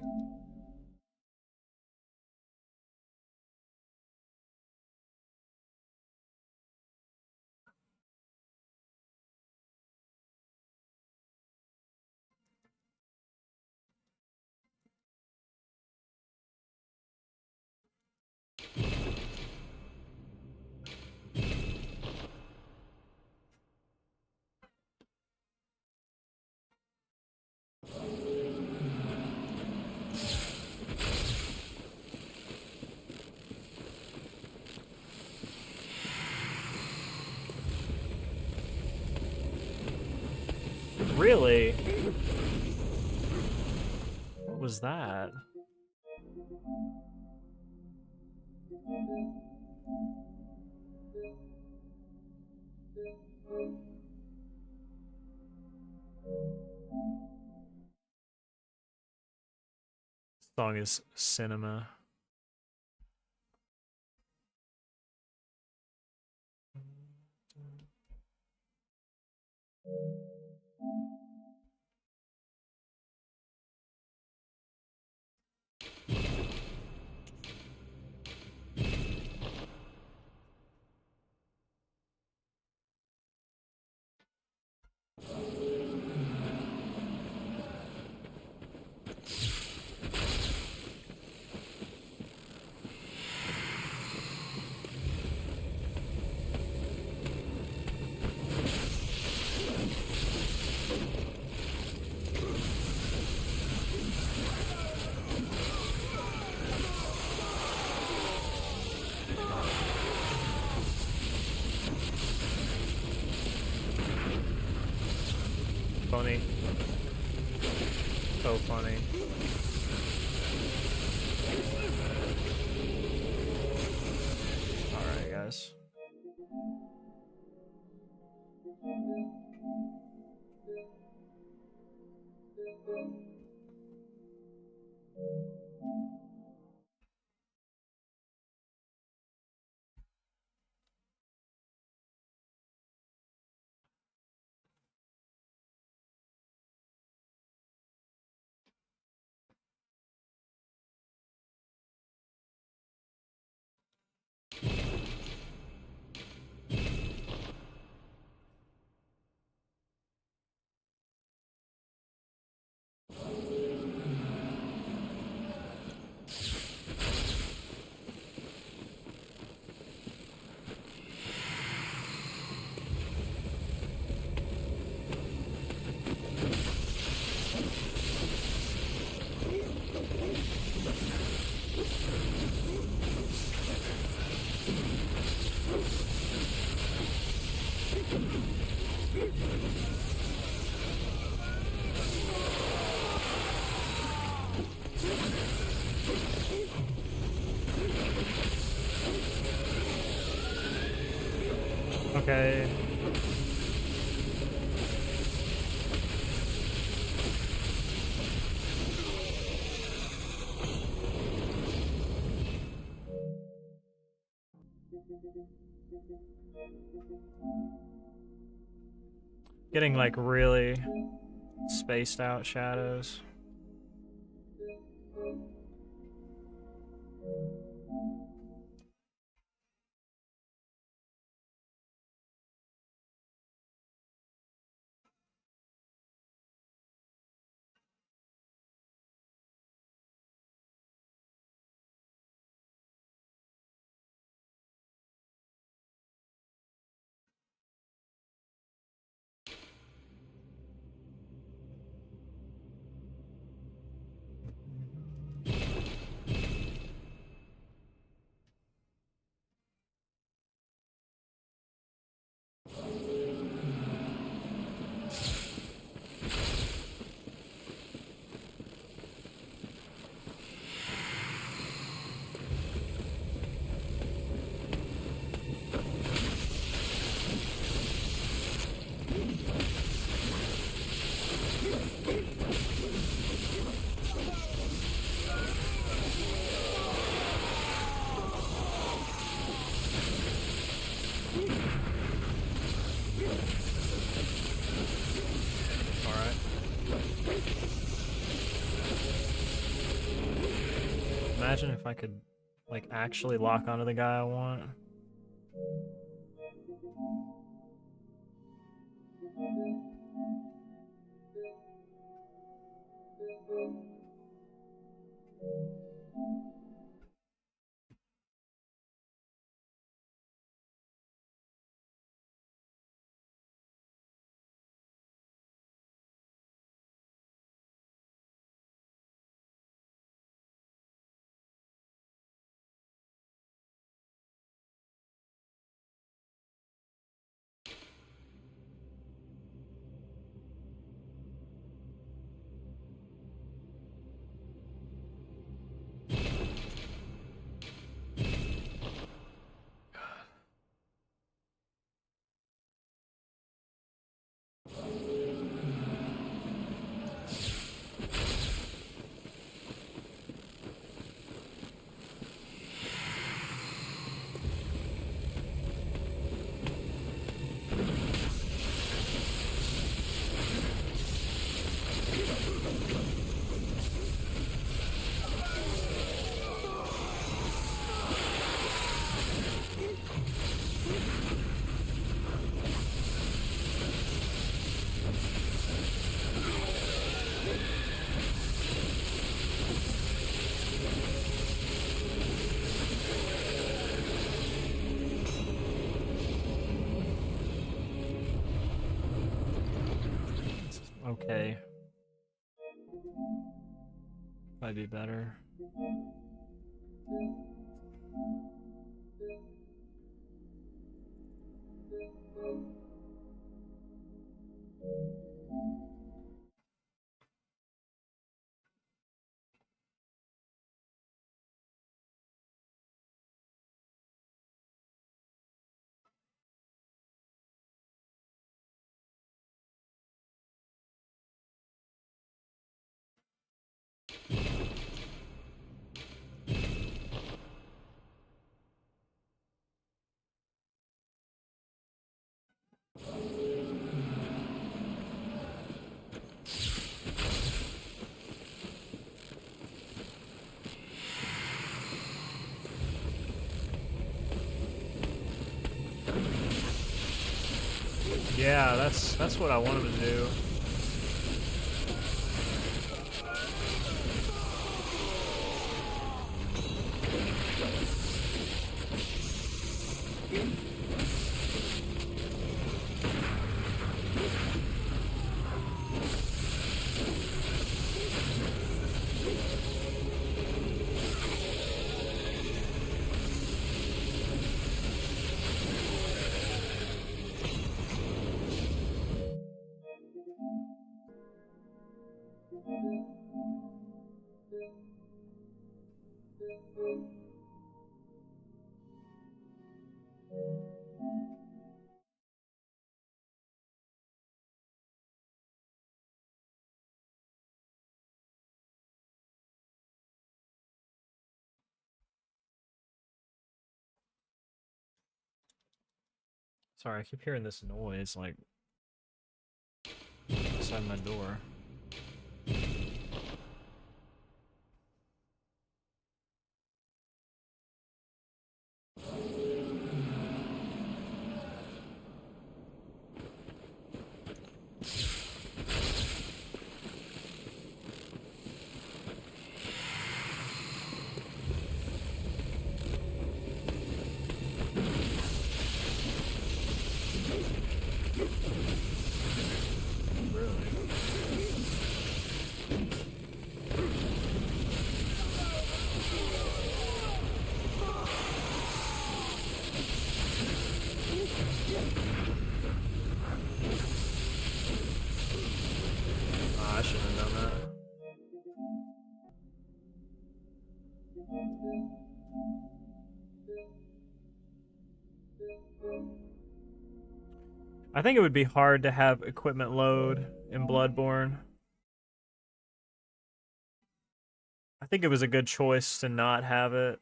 [SPEAKER 1] Really? What was that? This song is cinema. Funny. So funny. Alright, guys. Okay. Getting like really spaced out shadows. Imagine if I could, like, actually lock onto the guy I want. okay. Might be better. Yeah, that's what I wanted to do. Sorry, I keep hearing this noise like outside my door. Really? I shouldn't have done that. I think it would be hard to have equipment load in Bloodborne. I think it was a good choice to not have it.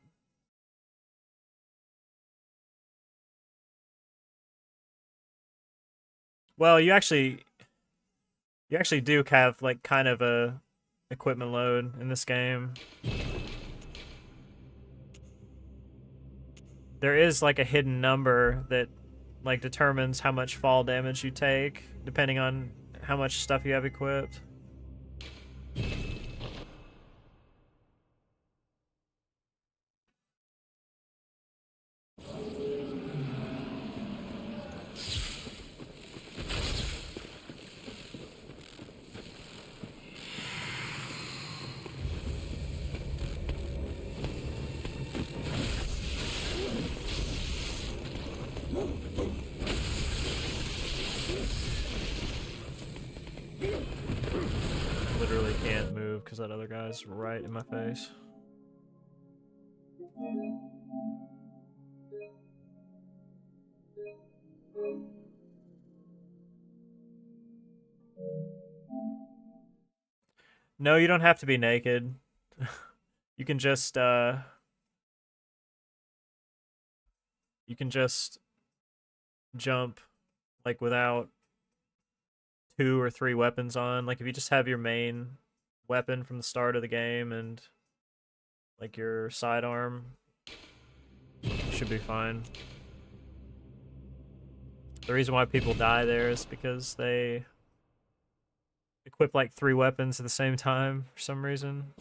[SPEAKER 1] Well, you actually do have like kind of a equipment load in this game. There is like a hidden number that like determines how much fall damage you take depending on how much stuff you have equipped. Literally can't move because that other guy's right in my face. No, you don't have to be naked. You can just jump like without 2 or 3 weapons on. Like if you just have your main weapon from the start of the game and like your sidearm, you should be fine. The reason why people die there is because they equip like 3 weapons at the same time for some reason.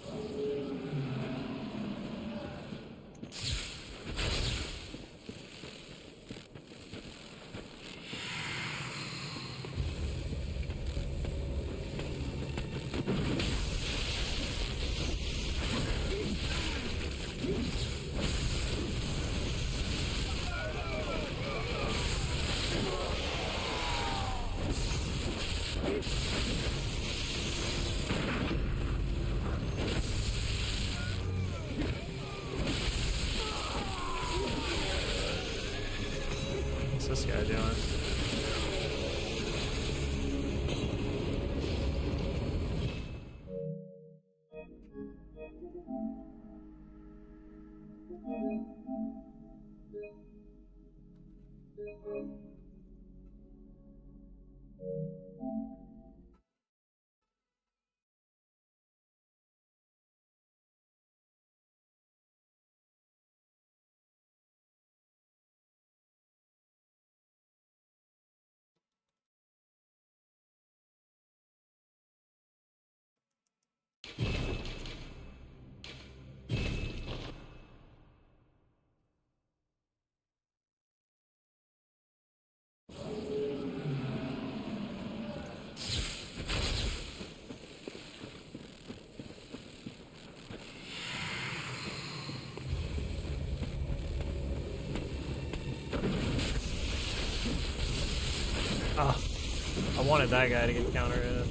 [SPEAKER 1] wanted that guy to get counter-hit.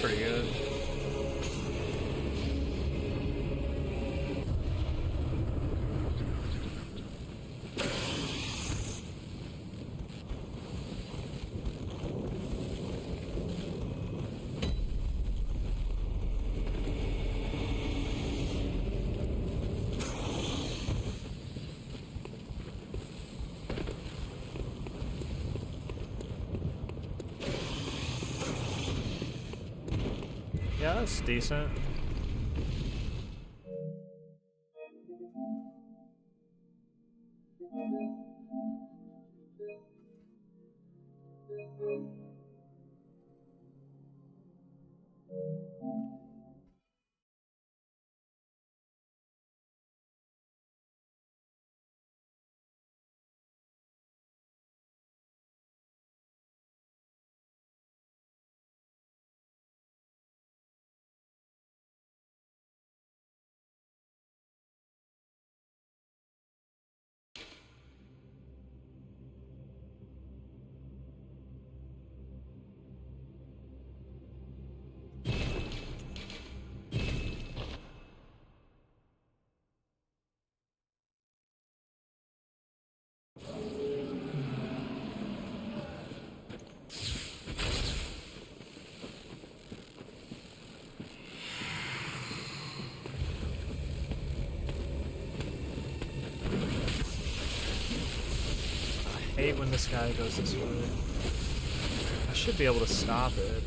[SPEAKER 1] Pretty good. Yeah, that's decent. I hate when this guy goes this way. I should be able to stop it.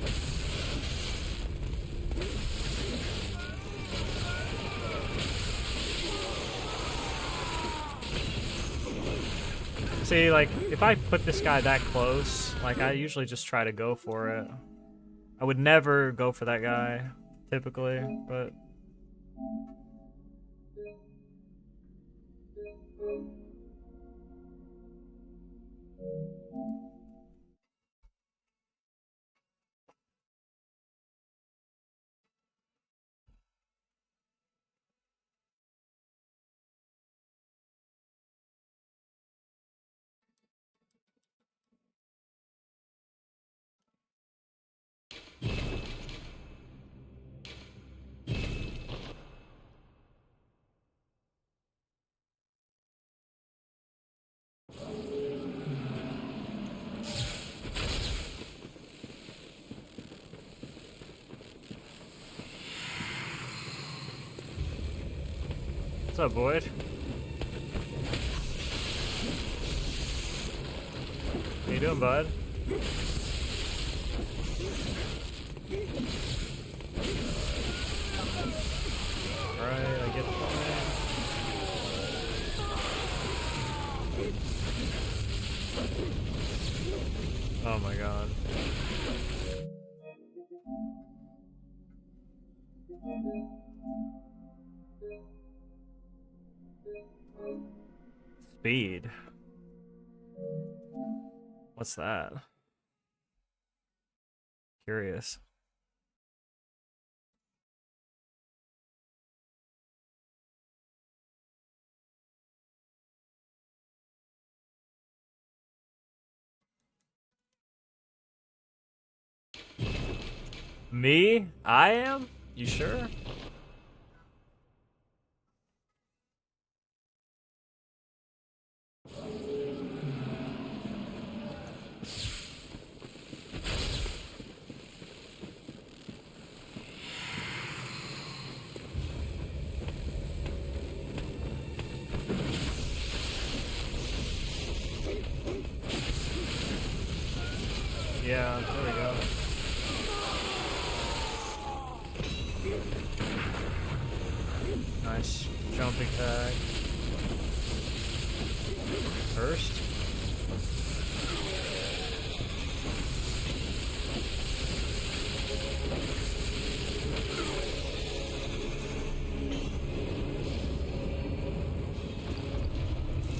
[SPEAKER 1] See, like, if I put this guy that close, like, I usually just try to go for it. I would never go for that guy, typically, but... What's up, Boyd? How you doing, bud? Alright, I get the point. Oh my god. Speed. What's that? Curious. Me? I am? You sure? Yeah, there we go. Nice jumping tag. First.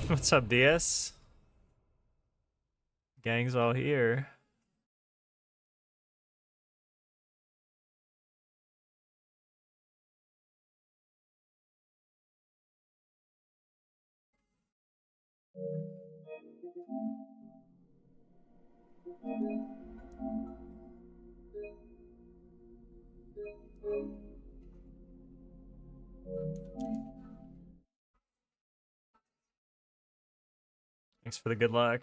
[SPEAKER 1] What's up, DS? gang's all here. Thanks for the good luck.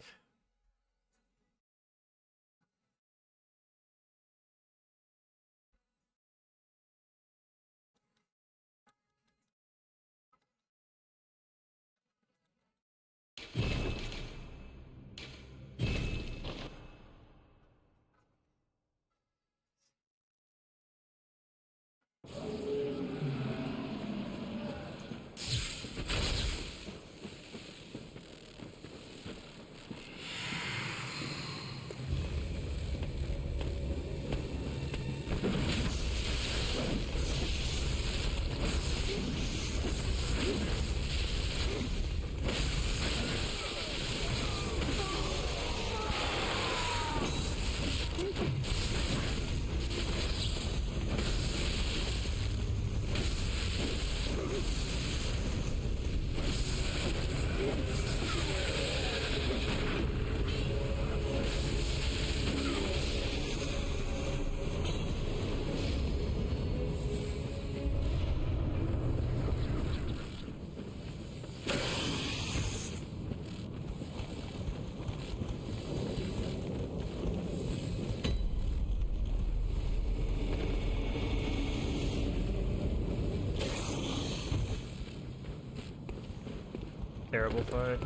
[SPEAKER 1] Terrible fight.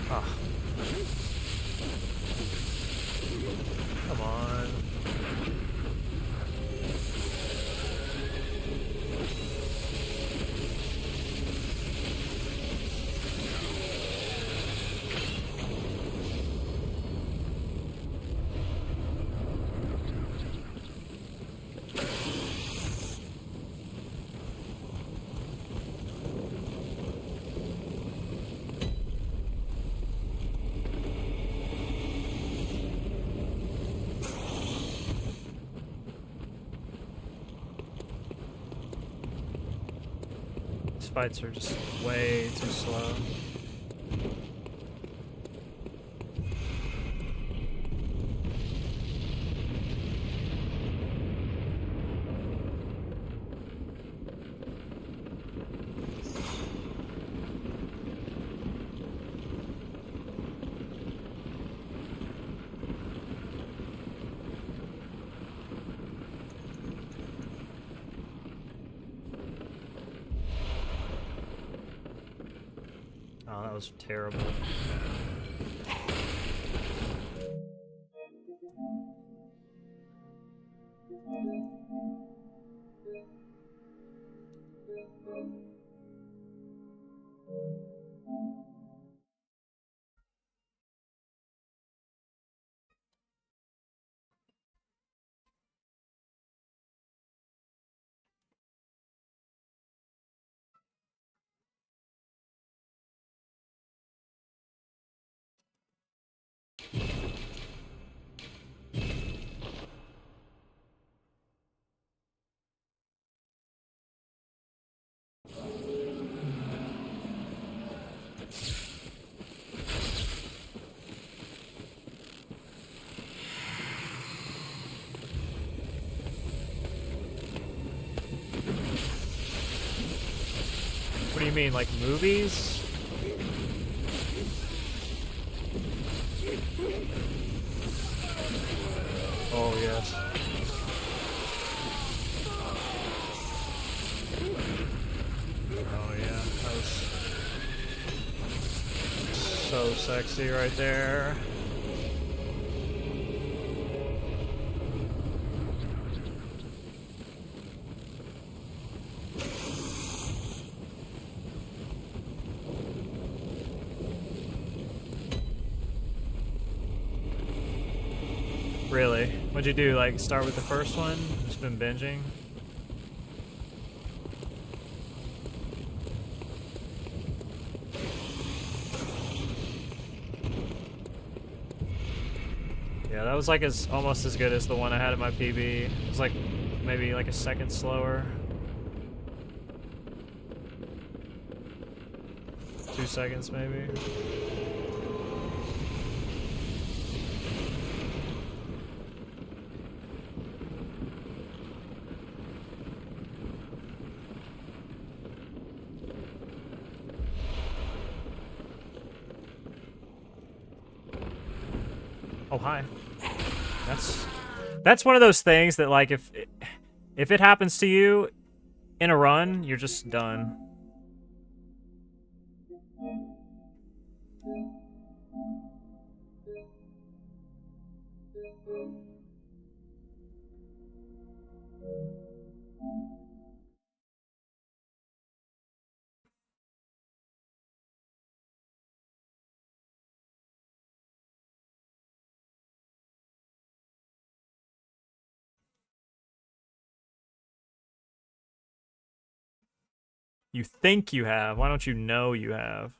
[SPEAKER 1] Ah. Come on. These fights are just way too slow. Oh, that was terrible. What do you mean, like movies? Oh, yes. Oh, yeah. That was so sexy right there. Really? What'd you do? Like, start with the first one? Just been binging? Yeah, that was like almost as good as the one I had in my PB. It was like maybe like a second slower. 2 seconds maybe. Oh, hi. That's one of those things that, like, if it happens to you in a run, you're just done. You think you have. Why don't you know you have?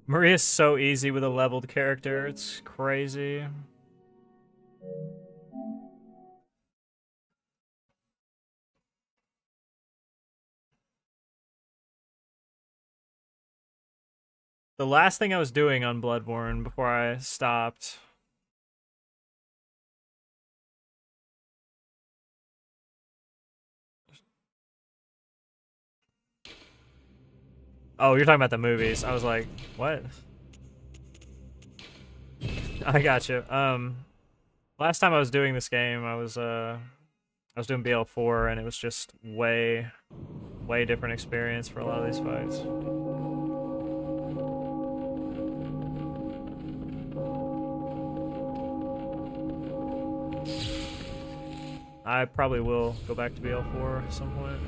[SPEAKER 1] Maria's so easy with a leveled character. It's crazy. The last thing I was doing on Bloodborne before I stopped. Oh, you're talking about the movies. I was like, what? I got you. Last time I was doing this game, I was doing BL4, and it was just way different experience for a lot of these fights. I probably will go back to BL4 at some point.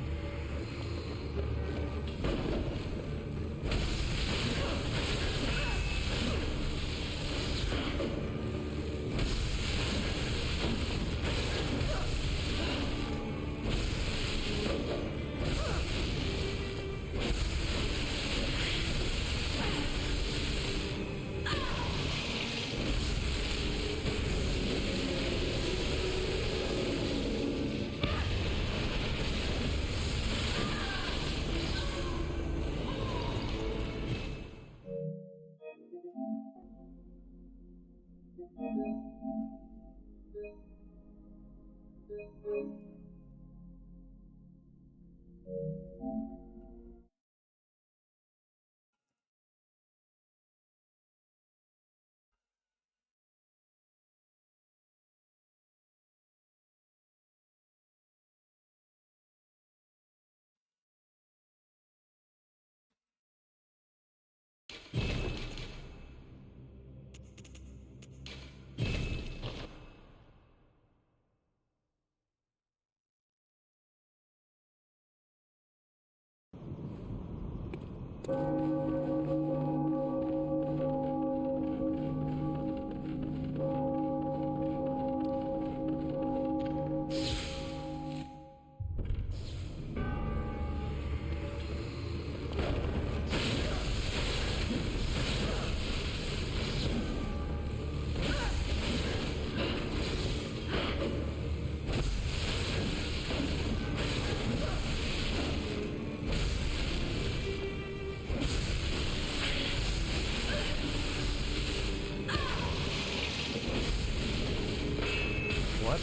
[SPEAKER 1] What?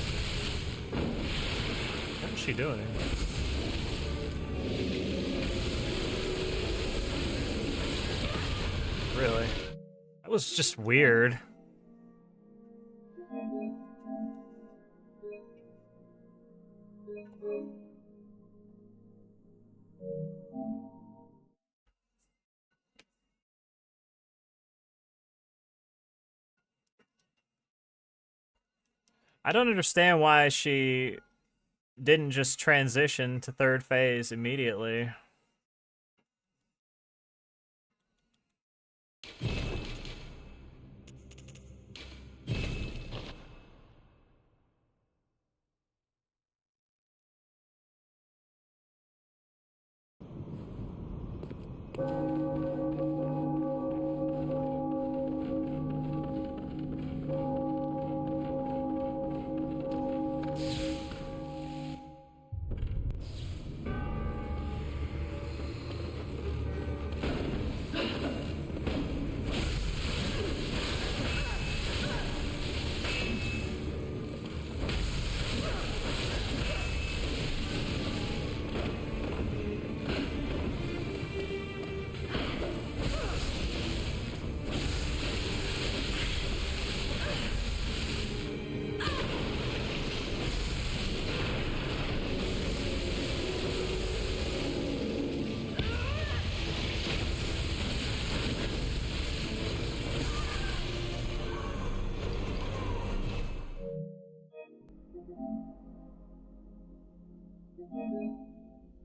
[SPEAKER 1] What is she doing? Really? That was just weird. I don't understand why she didn't just transition to third phase immediately.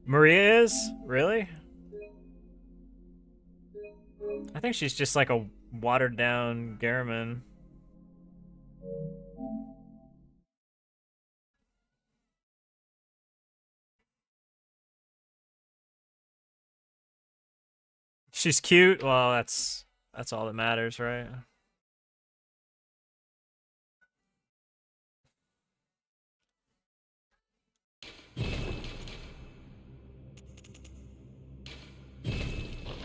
[SPEAKER 1] Maria is? Really? I think she's just like a watered down Garamond. She's cute. Well, that's all that matters, right?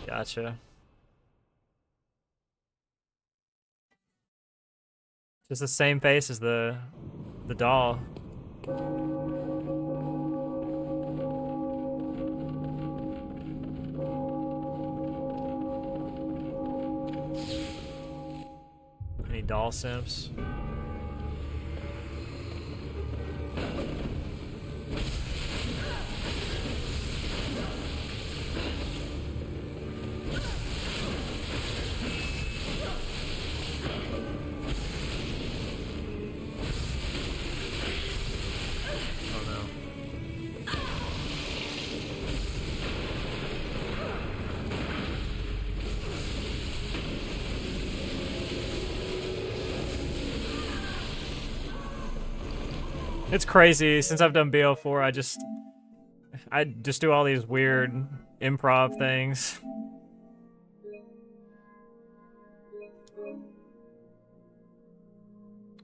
[SPEAKER 1] Gotcha. Just the same face as the doll. Any doll simps? It's crazy. Since I've done BO4, I just do all these weird improv things.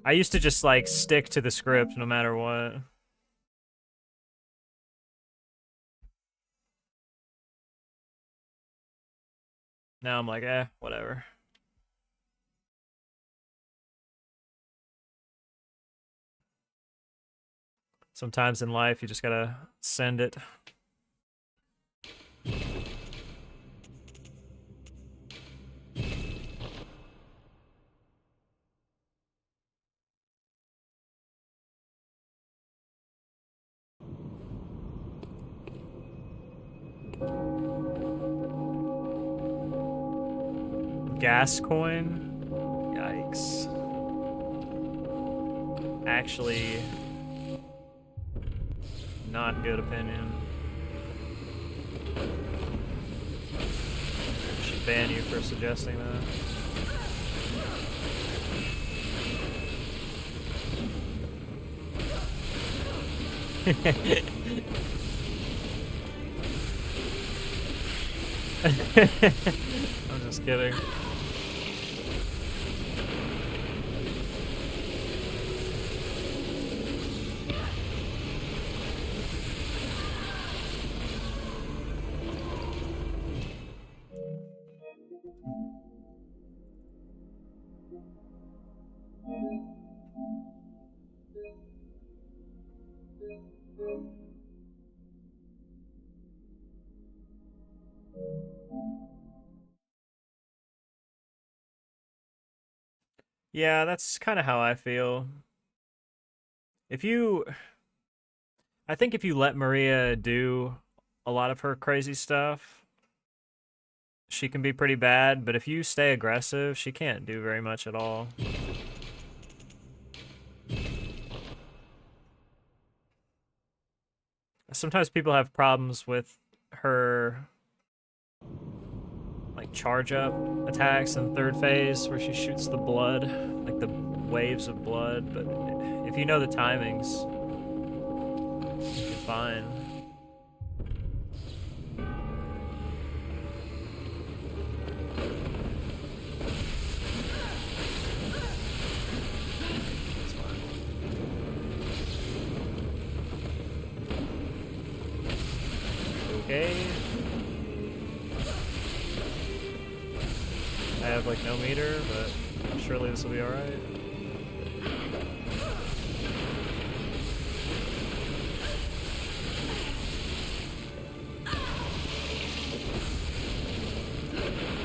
[SPEAKER 1] I used to just like stick to the script no matter what. Now I'm like, whatever. Sometimes in life, you just gotta send it. Gas coin? Yikes. Actually, not good opinion. Should ban you for suggesting that. I'm just kidding. Yeah, that's kind of how I feel. I think if you let Maria do a lot of her crazy stuff, she can be pretty bad, but if you stay aggressive, she can't do very much at all. Sometimes people have problems with her like charge up attacks in third phase where she shoots the blood, like the waves of blood, but if you know the timings, you're fine. That's fine. Okay. I have like no meter, but surely this will be alright.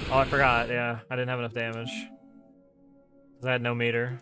[SPEAKER 1] Oh, I forgot, yeah. I didn't have enough damage. Because I had no meter.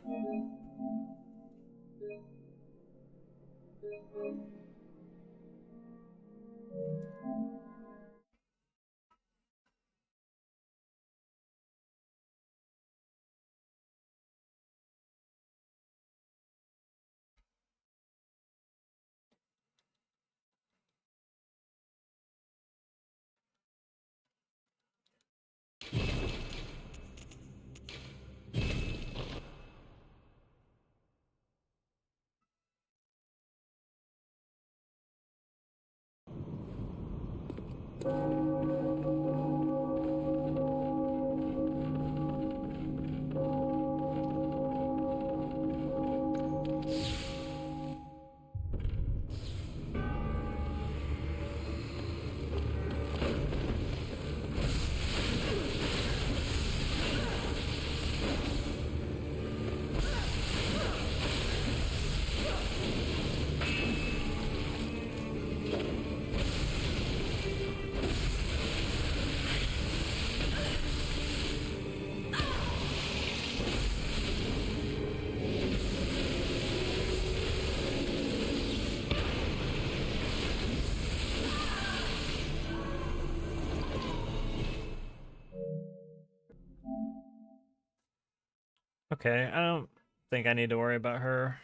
[SPEAKER 1] Okay, I don't think I need to worry about her.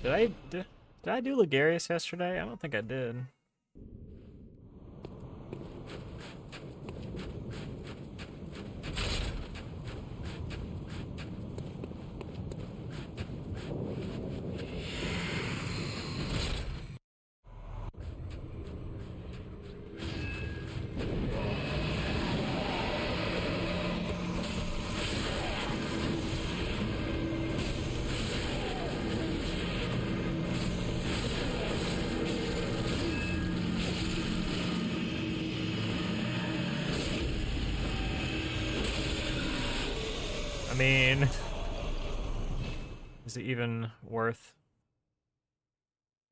[SPEAKER 1] Did I do Ligarius yesterday? I don't think I did. I mean, is it even worth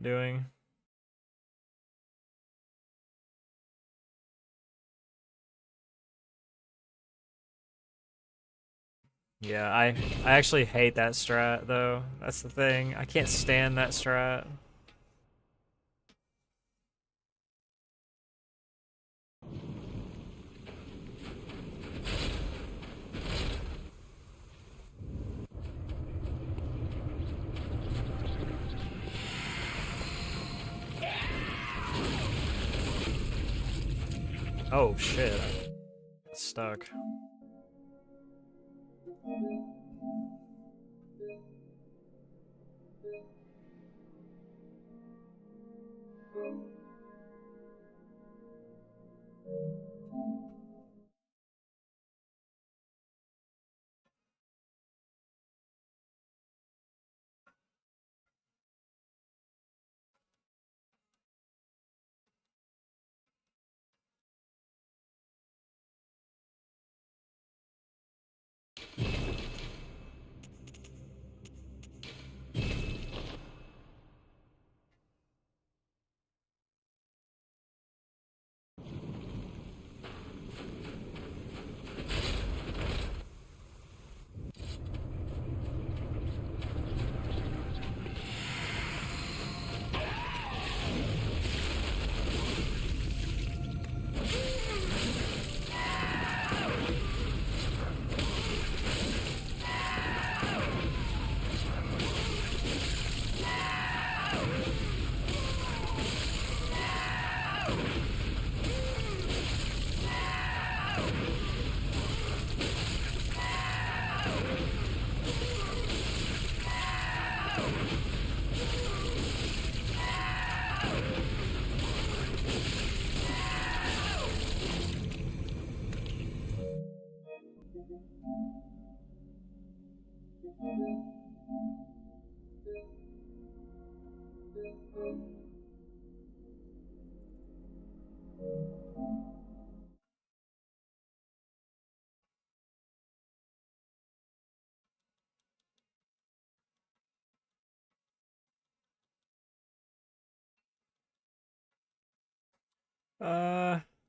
[SPEAKER 1] doing? Yeah, I actually hate that strat though. That's the thing. I can't stand that strat. Oh shit. It's stuck.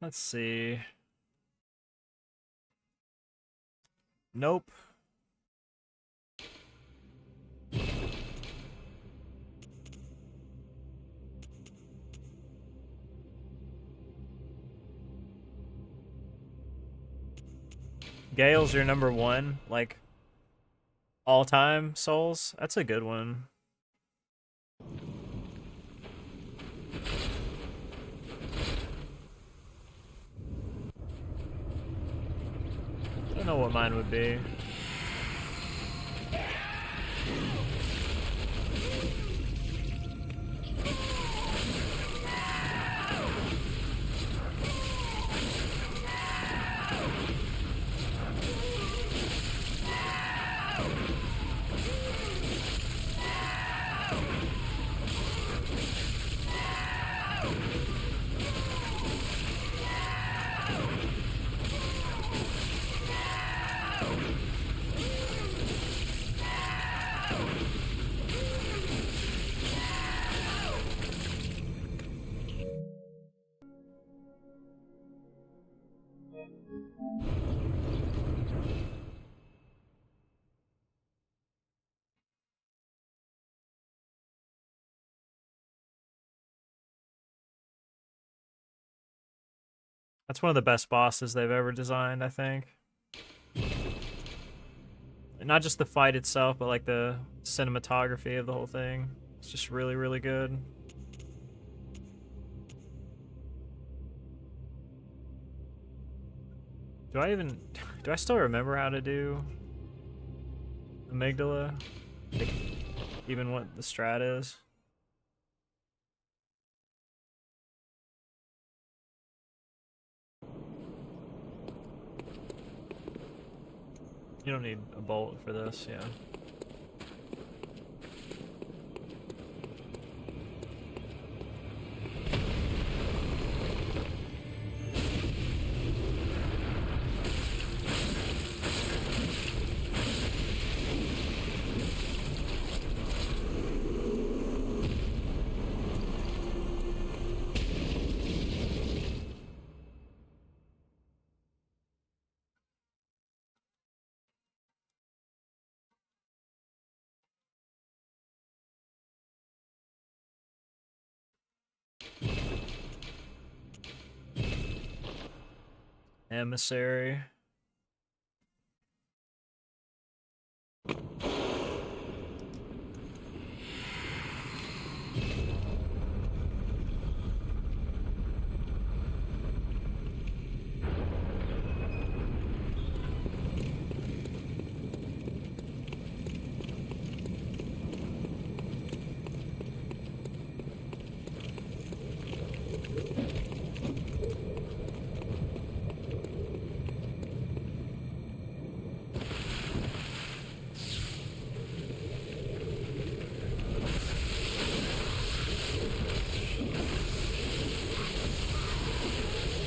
[SPEAKER 1] Let's see. Nope. Gale's your number one, like, all-time souls? That's a good one. I don't know what mine would be. That's one of the best bosses they've ever designed, I think. And not just the fight itself, but like the cinematography of the whole thing. It's just really, really good. Do I still remember how to do amygdala? Like, even what the strat is? You don't need a bolt for this, yeah. Emissary.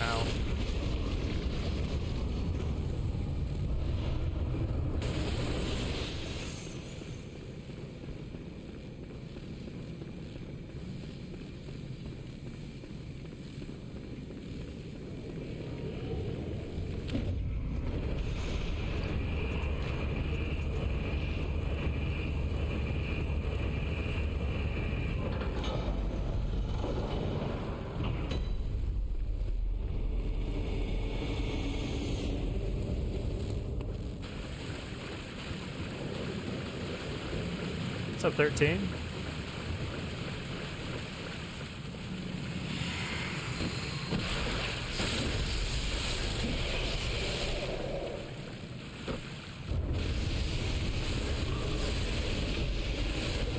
[SPEAKER 1] Ow. What's up, 13?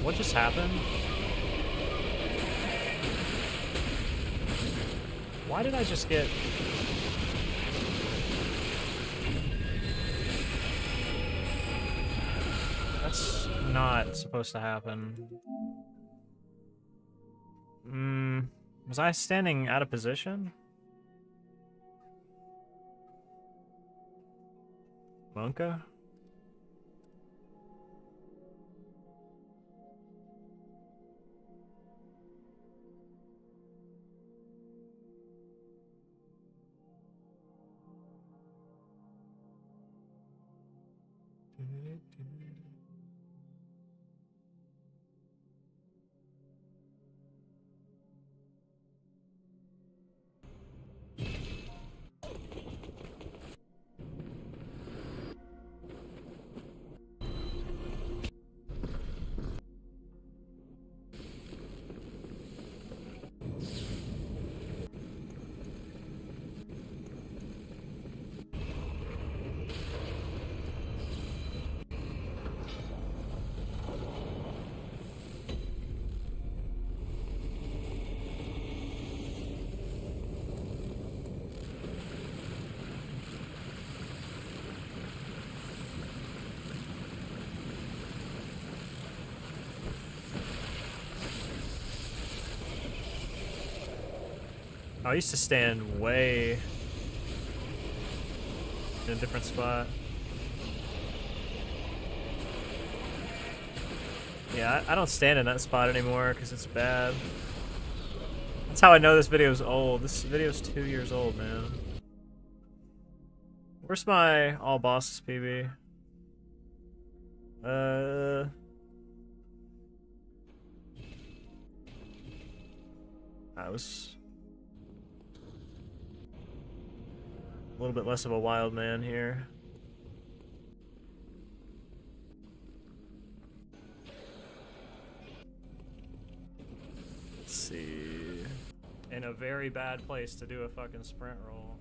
[SPEAKER 1] What just happened? Why did I just get... That's not supposed to happen. Was I standing out of position? Monka? I used to stand way in a different spot. Yeah, I don't stand in that spot anymore because it's bad. That's how I know this video is old. This video is 2 years old, man. Where's my all bosses PB? I was a little bit less of a wild man here. Let's see. In a very bad place to do a fucking sprint roll.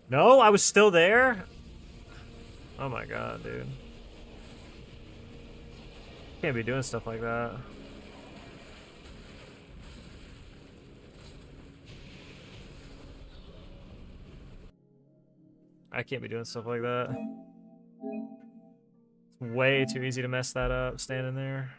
[SPEAKER 1] No, I was still there? Oh my god, dude. Can't be doing stuff like that. I can't be doing stuff like that. It's way too easy to mess that up, standing there.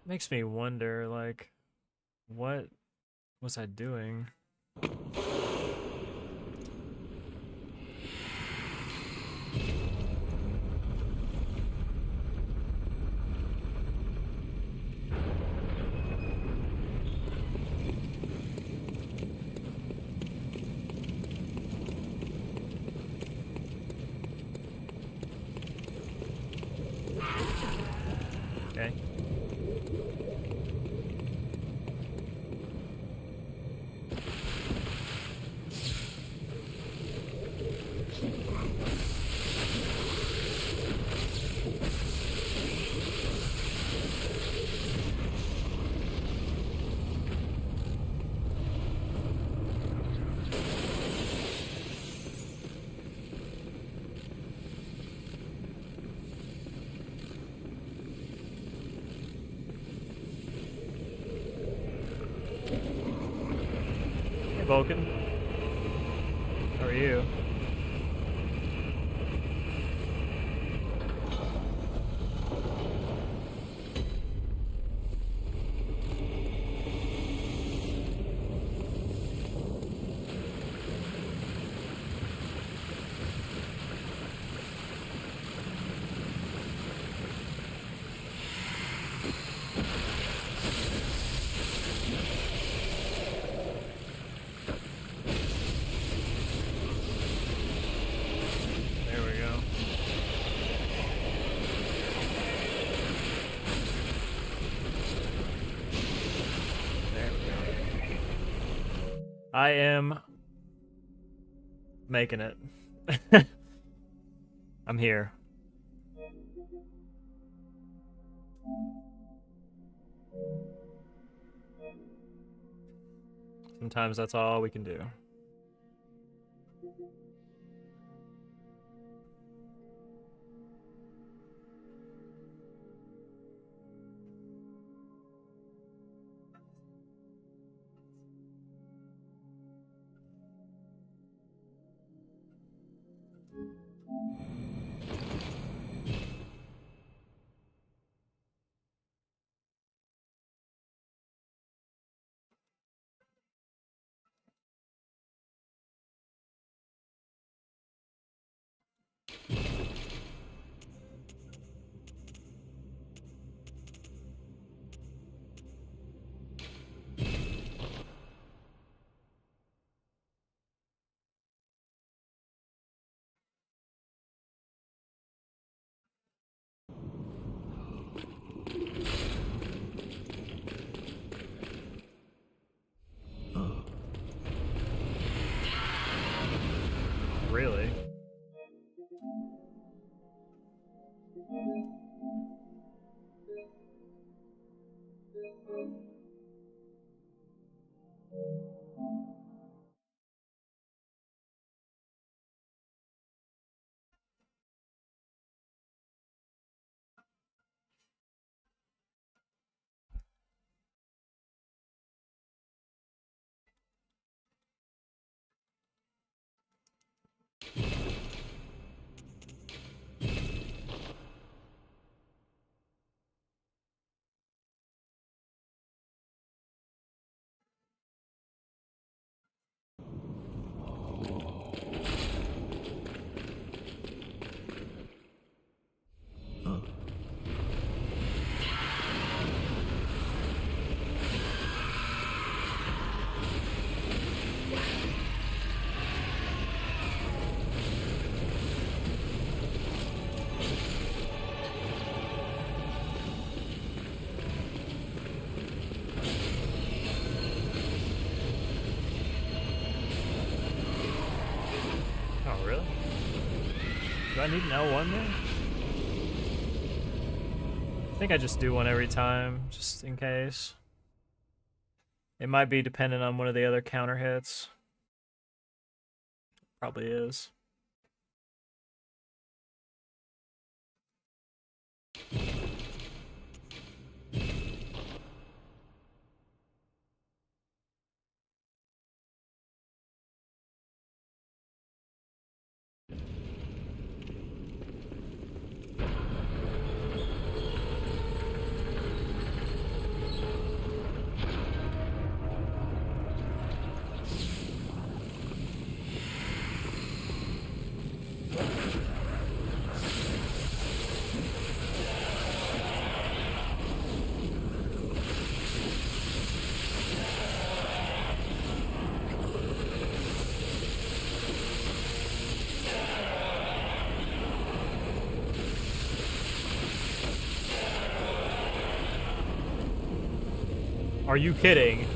[SPEAKER 1] Makes me wonder, like, what was I doing? Okay. Hey, Vulcan. How are you? There we go. There we go. I am making it. I'm here. Sometimes that's all we can do. Really? Oh, really? Do I need an L1 there? I think I just do one every time, just in case. It might be dependent on one of the other counter hits. Probably is. Are you kidding?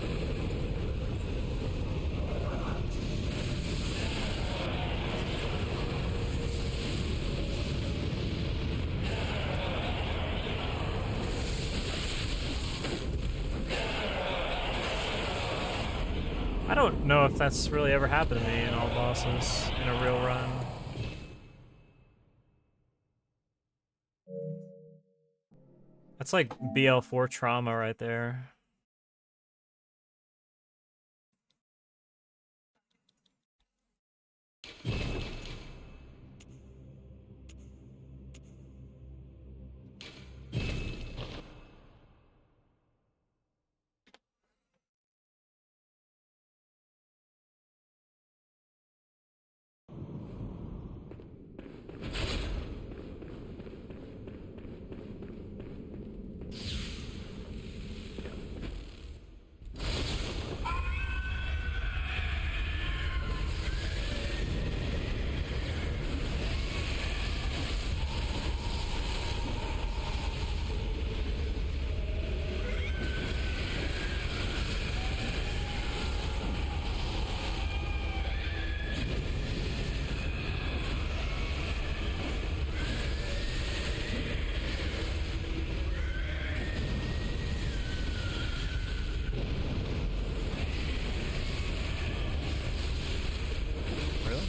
[SPEAKER 1] I don't know if that's really ever happened to me in all bosses in a real run. That's like BL4 trauma right there. Really?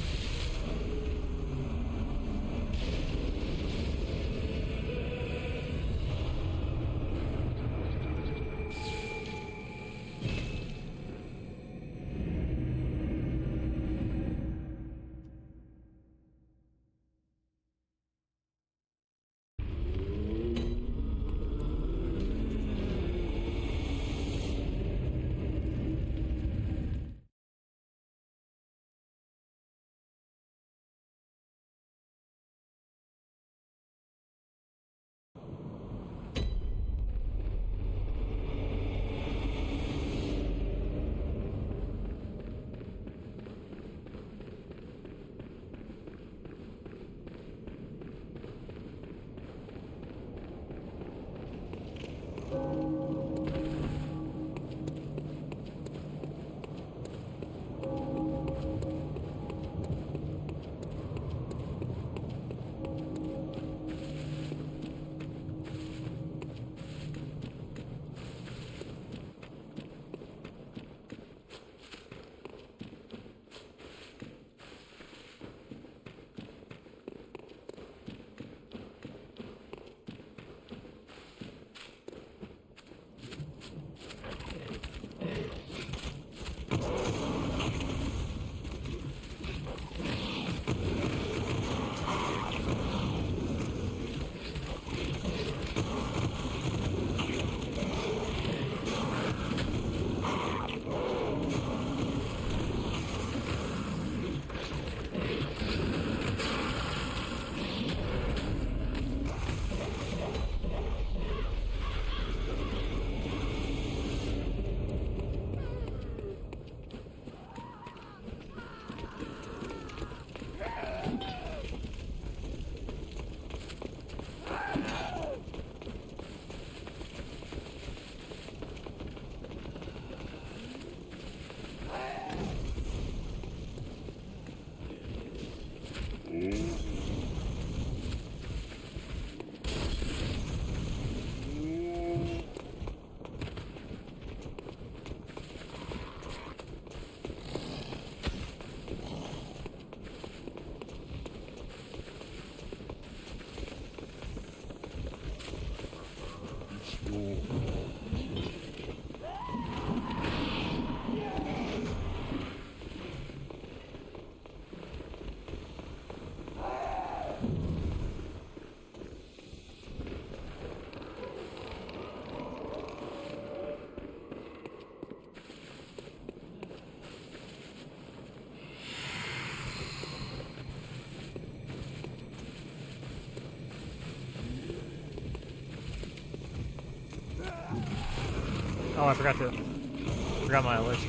[SPEAKER 1] Oh, I forgot my elixir.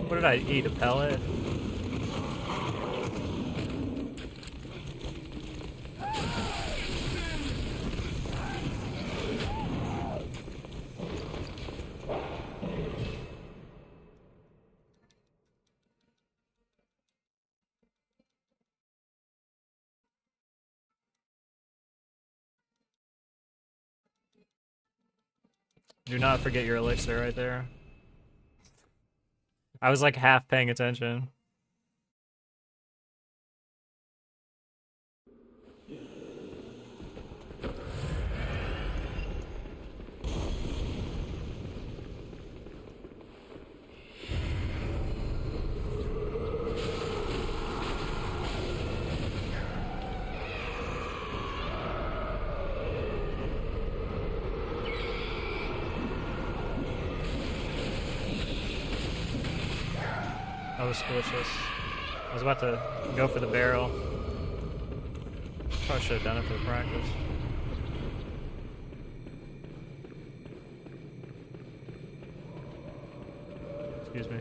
[SPEAKER 1] What did I eat? A pellet? Do not forget your elixir right there. I was like half paying attention. That was delicious. I was about to go for the barrel. Probably should have done it for the practice. Excuse me.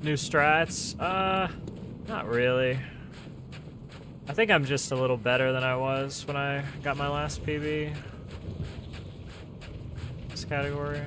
[SPEAKER 1] New strats? Not really. I think I'm just a little better than I was when I got my last PB. This category.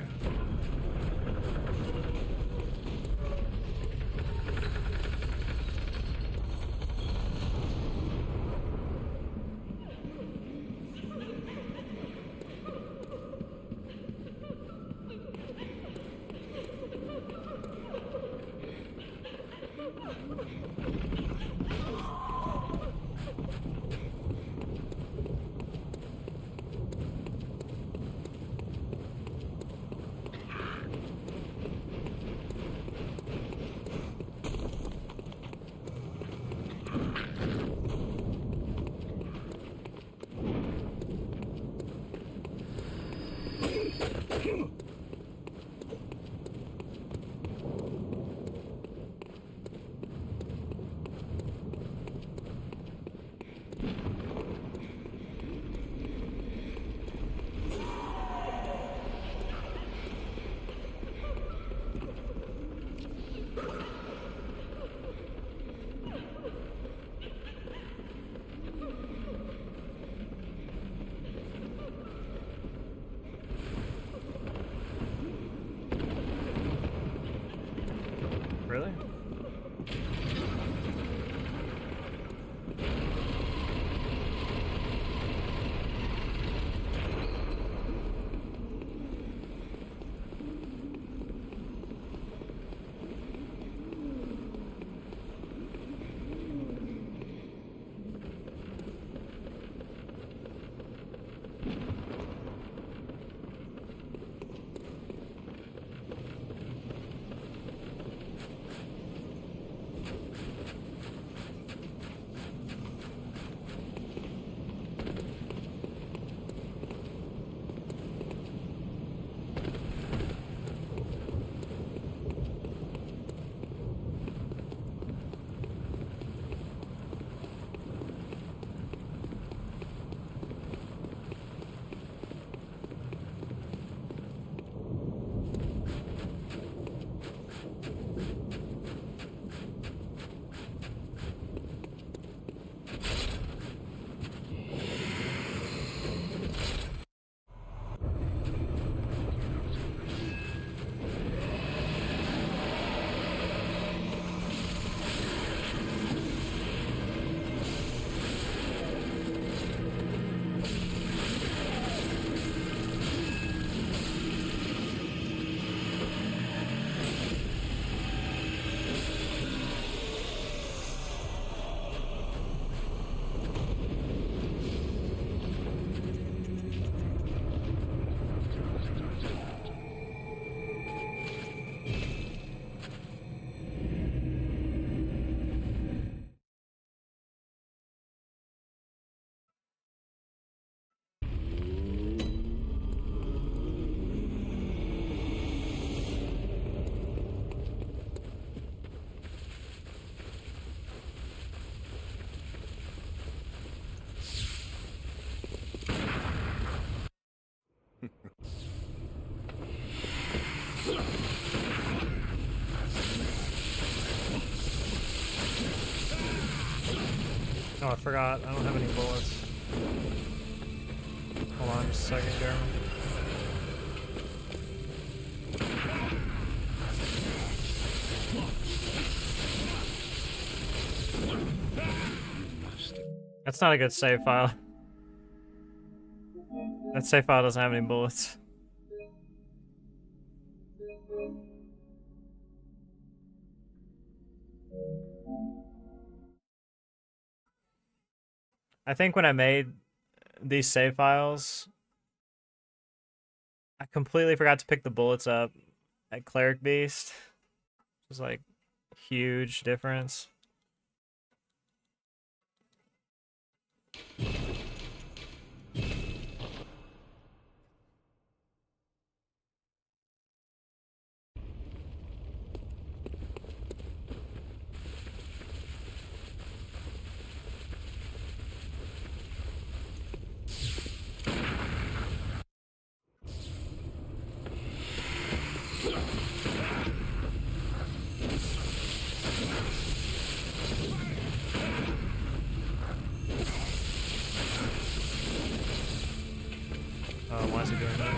[SPEAKER 1] Oh, I forgot. I don't have any bullets. Hold on just a second, Jeremy. That's not a good save file. That save file doesn't have any bullets. I think when I made these save files, I completely forgot to pick the bullets up at Cleric Beast. It was like huge difference. Oh, why is he doing that?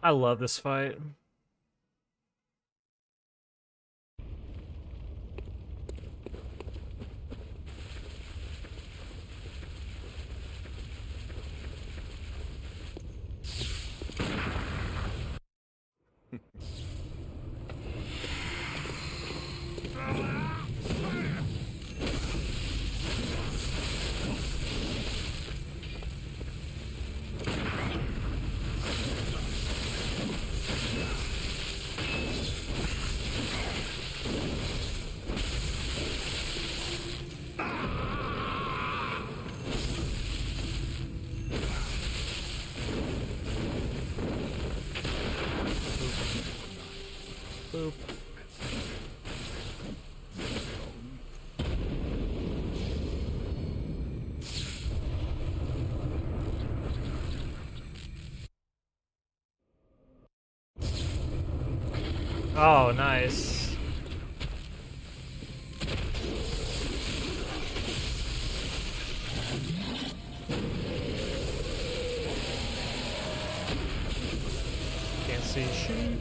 [SPEAKER 1] I love this fight. Boop. Oh, nice. Can't see shoot.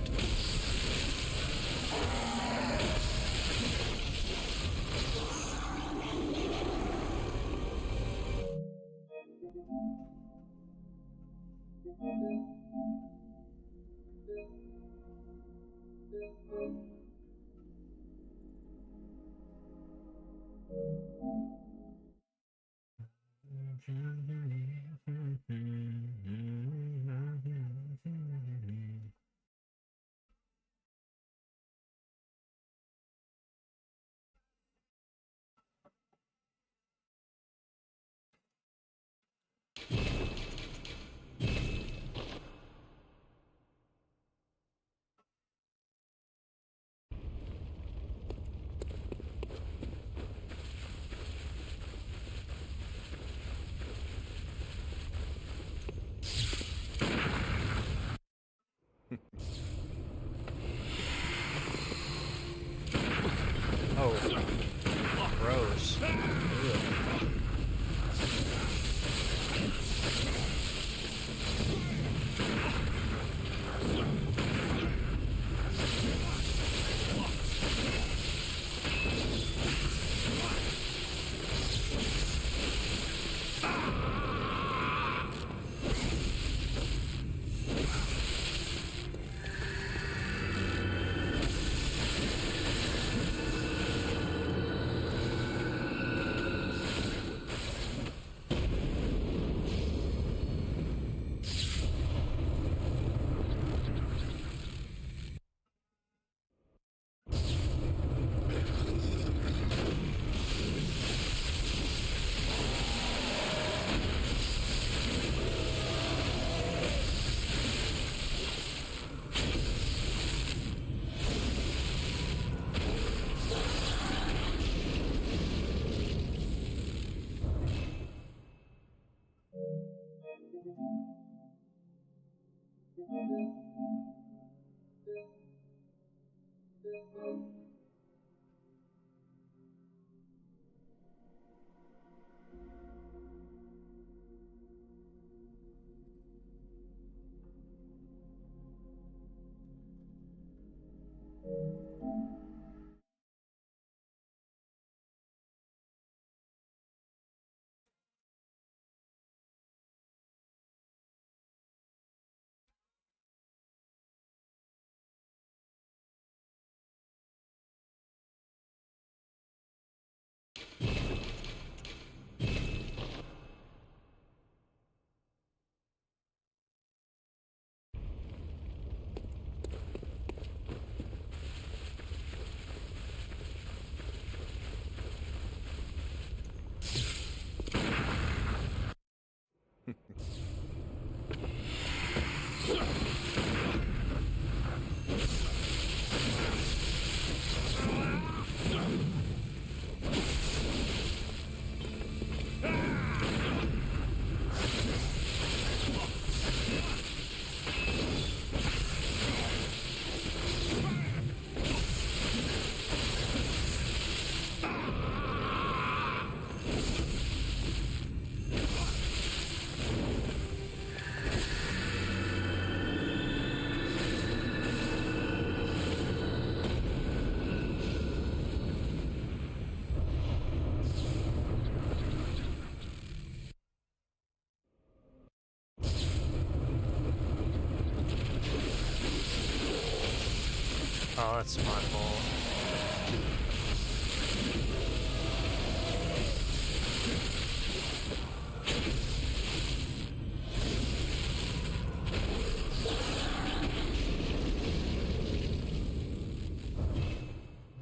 [SPEAKER 1] Oh, that's my fault.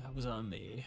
[SPEAKER 1] That was on me.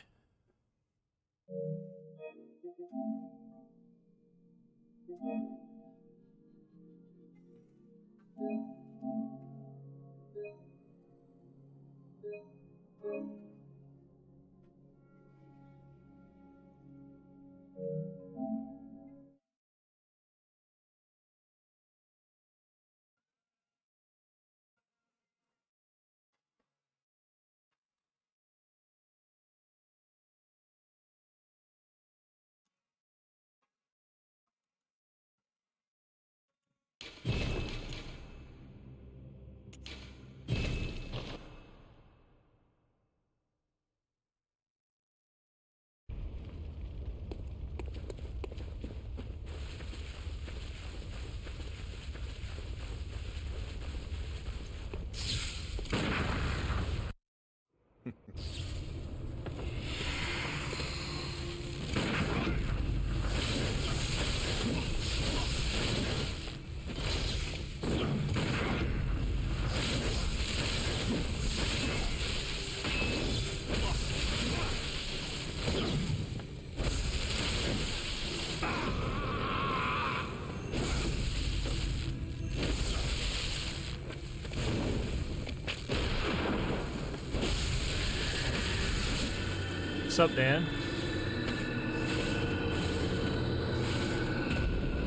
[SPEAKER 1] What's up, Dan?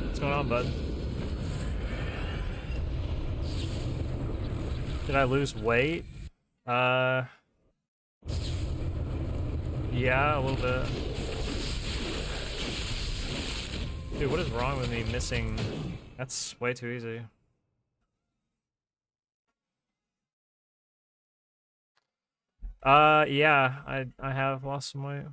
[SPEAKER 1] What's going on, bud? Did I lose weight? Yeah, a little bit. Dude, what is wrong with me missing? That's way too easy. Yeah, I have lost some weight.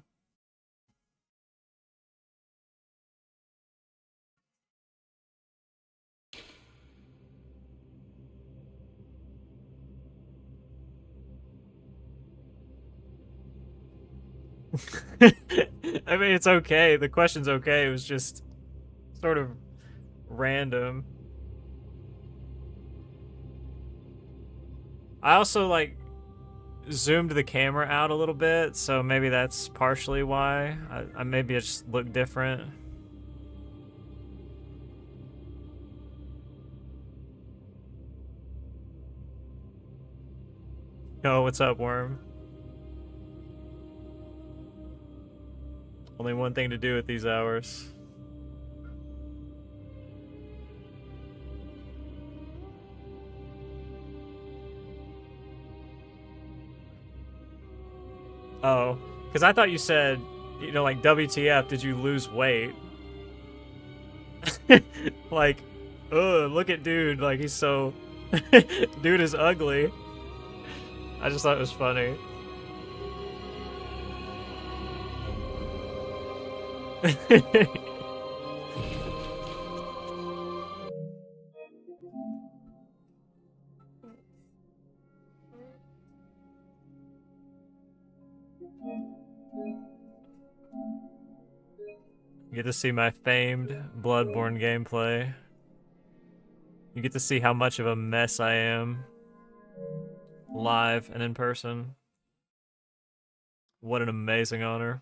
[SPEAKER 1] I mean, it's okay. The question's okay. It was just sort of random. I also, like, zoomed the camera out a little bit, so maybe that's partially why. I maybe it just looked different. Yo, what's up, Worm? Only one thing to do at these hours. Oh, because I thought you said, you know, like, WTF, did you lose weight? Like, ugh, look at dude, like, he's so... Dude is ugly. I just thought it was funny. You get to see my famed Bloodborne gameplay. You get to see how much of a mess I am. Live and in person. What an amazing honor.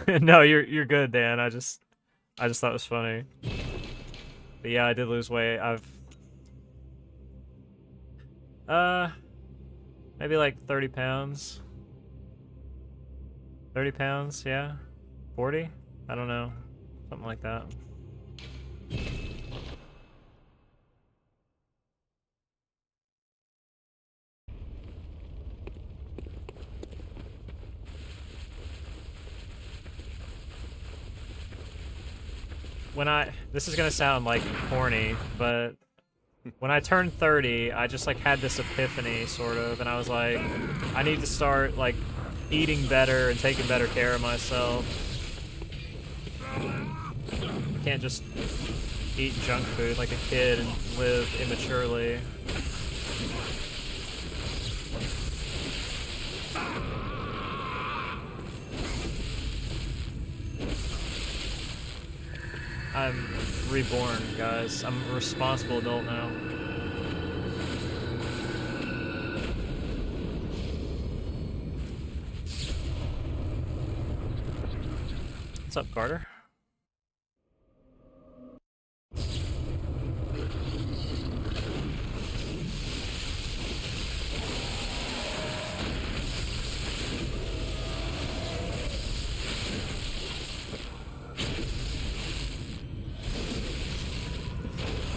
[SPEAKER 1] No, you're good, Dan. I just thought it was funny. But yeah, I did lose weight. Maybe like 30 pounds. 30 pounds, yeah. 40? I don't know. Something like that. This is gonna sound like corny, but when I turned 30, I just like had this epiphany sort of, and I was like, I need to start like eating better and taking better care of myself. I can't just eat junk food like a kid and live immaturely. I'm reborn, guys. I'm a responsible adult now. What's up, Carter?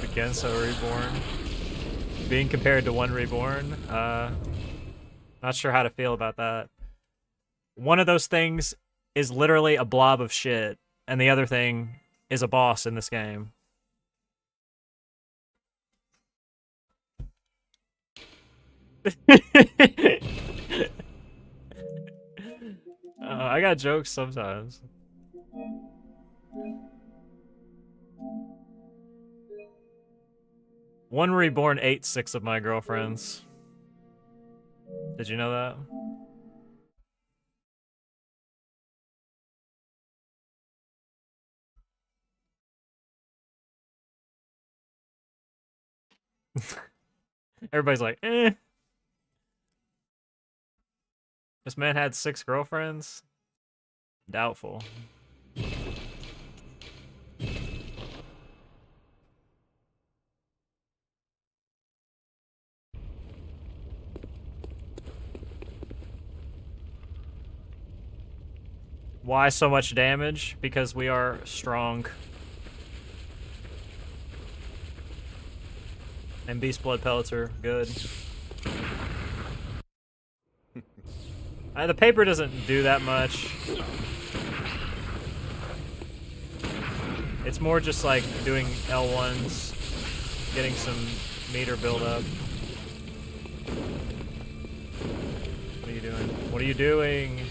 [SPEAKER 1] Against a reborn. Being compared to one reborn, not sure how to feel about that. One of those things is literally a blob of shit, and the other thing is a boss in this game. I got jokes sometimes. One reborn ate 6 of my girlfriends. Did you know that? Everybody's like, eh. This man had 6 girlfriends? Doubtful. Why so much damage? Because we are strong. And beast blood pellets are good. The paper doesn't do that much. It's more just like doing L1s, getting some meter buildup. What are you doing? What are you doing?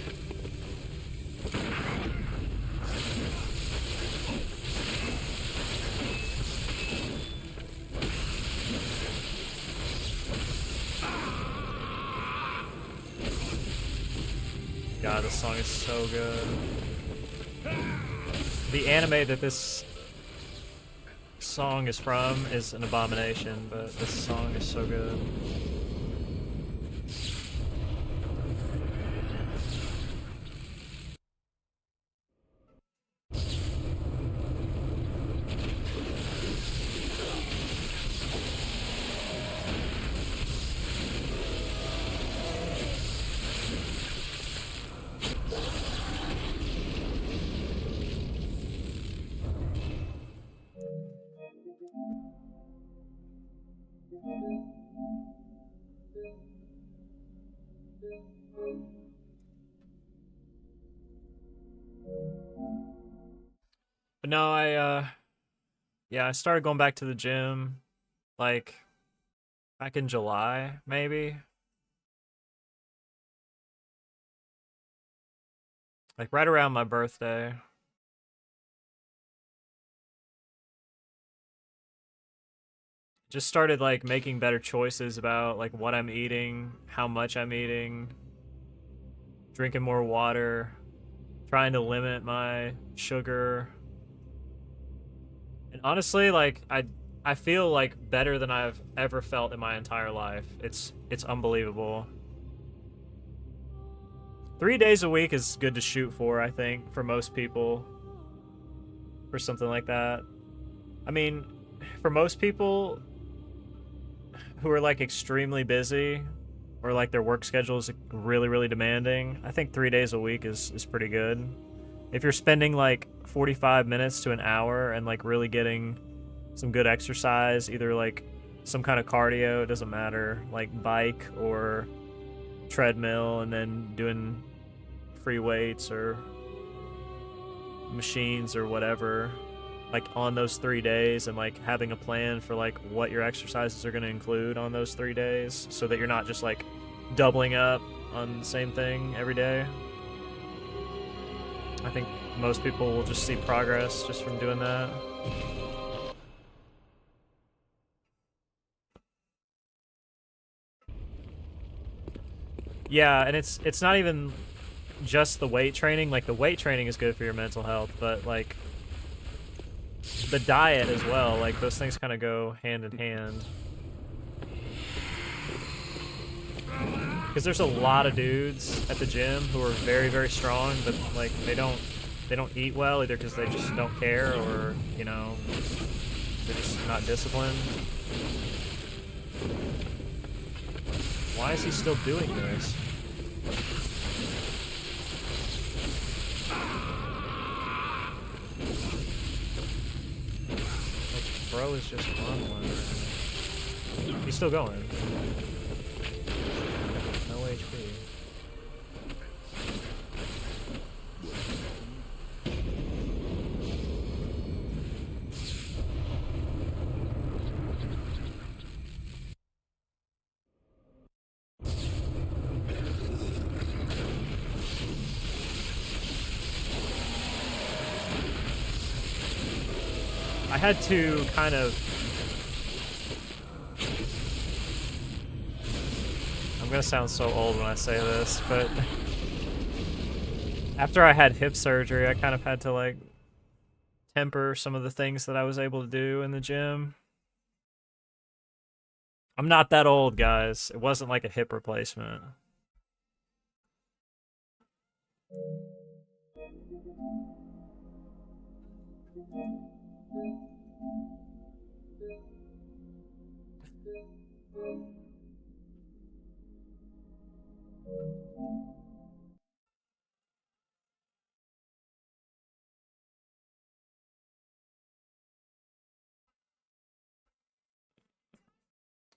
[SPEAKER 1] God, this song is so good. The anime that this song is from is an abomination, but this song is so good. But no, yeah, I started going back to the gym, like, back in July, maybe? Like, right around my birthday. Just started, like, making better choices about, like, what I'm eating, how much I'm eating, drinking more water, trying to limit my sugar. And honestly, like, I feel like better than I've ever felt in my entire life. It's unbelievable. 3 days a week is good to shoot for, I think, for most people. For something like that. I mean, for most people who are like extremely busy or like their work schedule is really, really demanding, I think 3 days a week is pretty good. If you're spending like 45 minutes to an hour and like really getting some good exercise, either like some kind of cardio, it doesn't matter, like bike or treadmill, and then doing free weights or machines or whatever, like on those 3 days, and like having a plan for like what your exercises are going to include on those 3 days, so that you're not just like doubling up on the same thing every day. I think most people will just see progress just from doing that. Yeah, and it's not even just the weight training. Like, the weight training is good for your mental health, but like the diet as well. Like, those things kind of go hand in hand. Because there's a lot of dudes at the gym who are very, very strong, but like they don't eat well, either because they just don't care, or you know, they're just not disciplined. Why is he still doing this? Like, bro is just on one. He's still going. No HP. I had to kind of... I'm gonna sound so old when I say this, but after I had hip surgery, I kind of had to like temper some of the things that I was able to do in the gym. I'm not that old, guys. It wasn't like a hip replacement.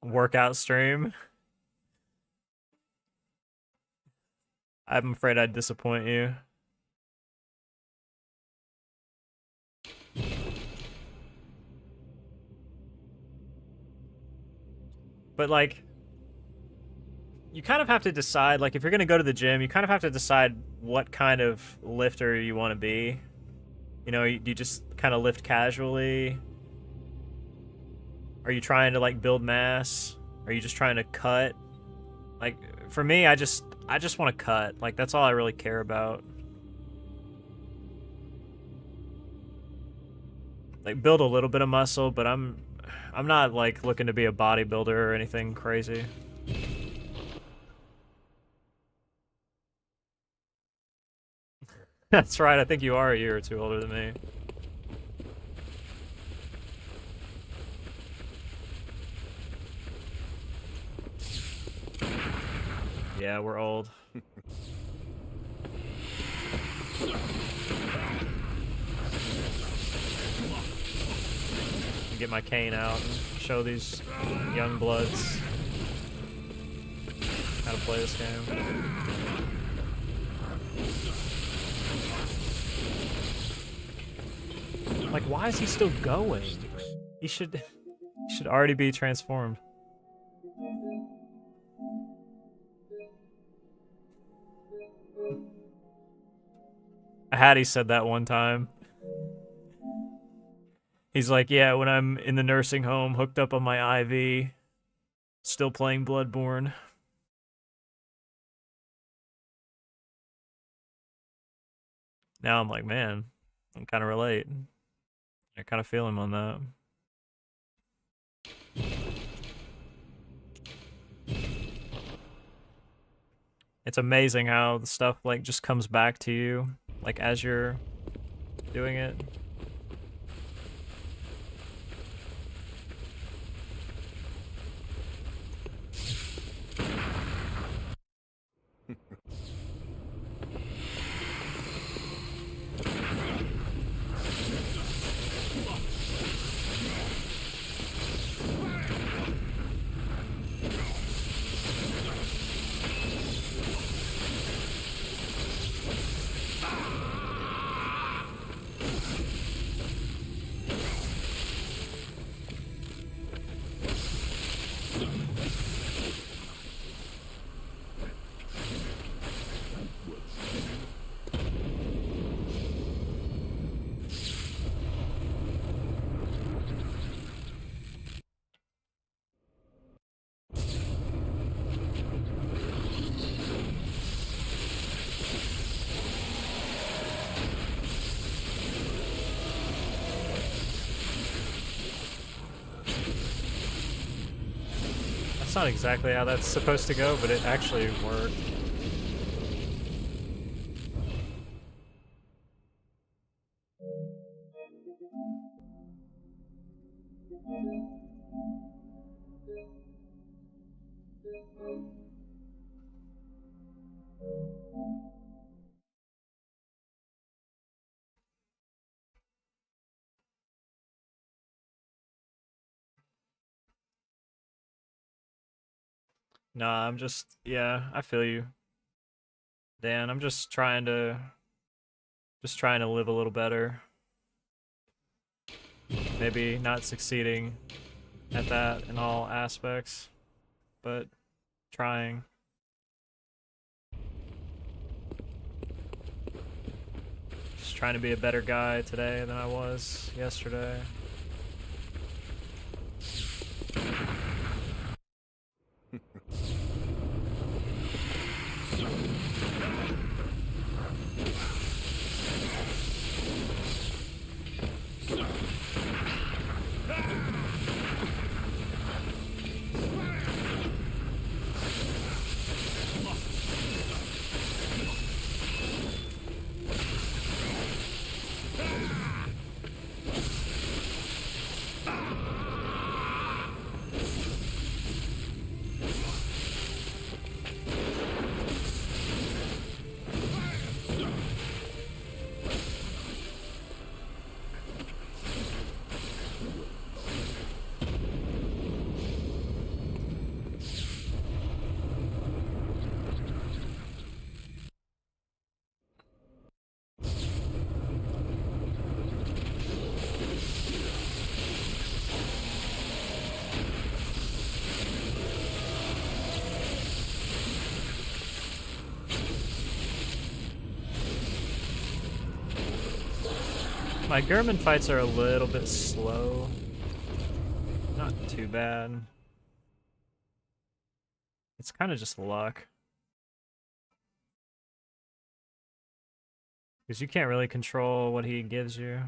[SPEAKER 1] Workout stream. I'm afraid I'd disappoint you. But like, you kind of have to decide, like, if you're gonna go to the gym, you kind of have to decide what kind of lifter you want to be. You know, you just kind of lift casually? Are you trying to like build mass? Are you just trying to cut? Like, for me, I just want to cut. Like, that's all I really care about. Like, build a little bit of muscle, but I'm not like looking to be a bodybuilder or anything crazy. That's right, I think you are a year or two older than me. Yeah, we're old. Get my cane out and show these young bloods how to play this game. Like, why is he still going? He should already be transformed. Hattie said that one time. He's like, yeah, when I'm in the nursing home, hooked up on my IV, still playing Bloodborne. Now I'm like, man, I kind of relate. I kind of feel him on that. It's amazing how the stuff like just comes back to you, like as you're doing it. That's not exactly how that's supposed to go, but it actually worked. Nah, I'm just, yeah, I feel you, Dan. I'm just trying to live a little better. Maybe not succeeding at that in all aspects, but trying. Just trying to be a better guy today than I was yesterday. My German fights are a little bit slow. Not too bad. It's kind of just luck. Because you can't really control what he gives you.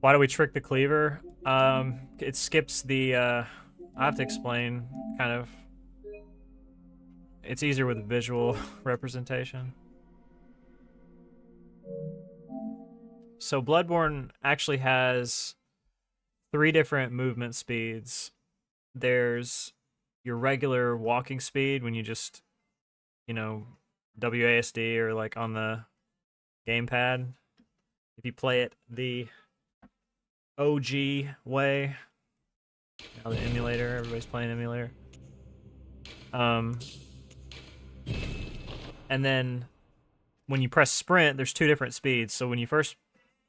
[SPEAKER 1] Why do we trick the cleaver? It skips the, I have to explain, kind of. It's easier with visual representation. So Bloodborne actually has 3 different movement speeds. There's your regular walking speed when you just, you know, WASD or like on the gamepad. If you play it the OG way. Now the emulator, everybody's playing emulator. And then when you press sprint, there's 2 different speeds. So when you first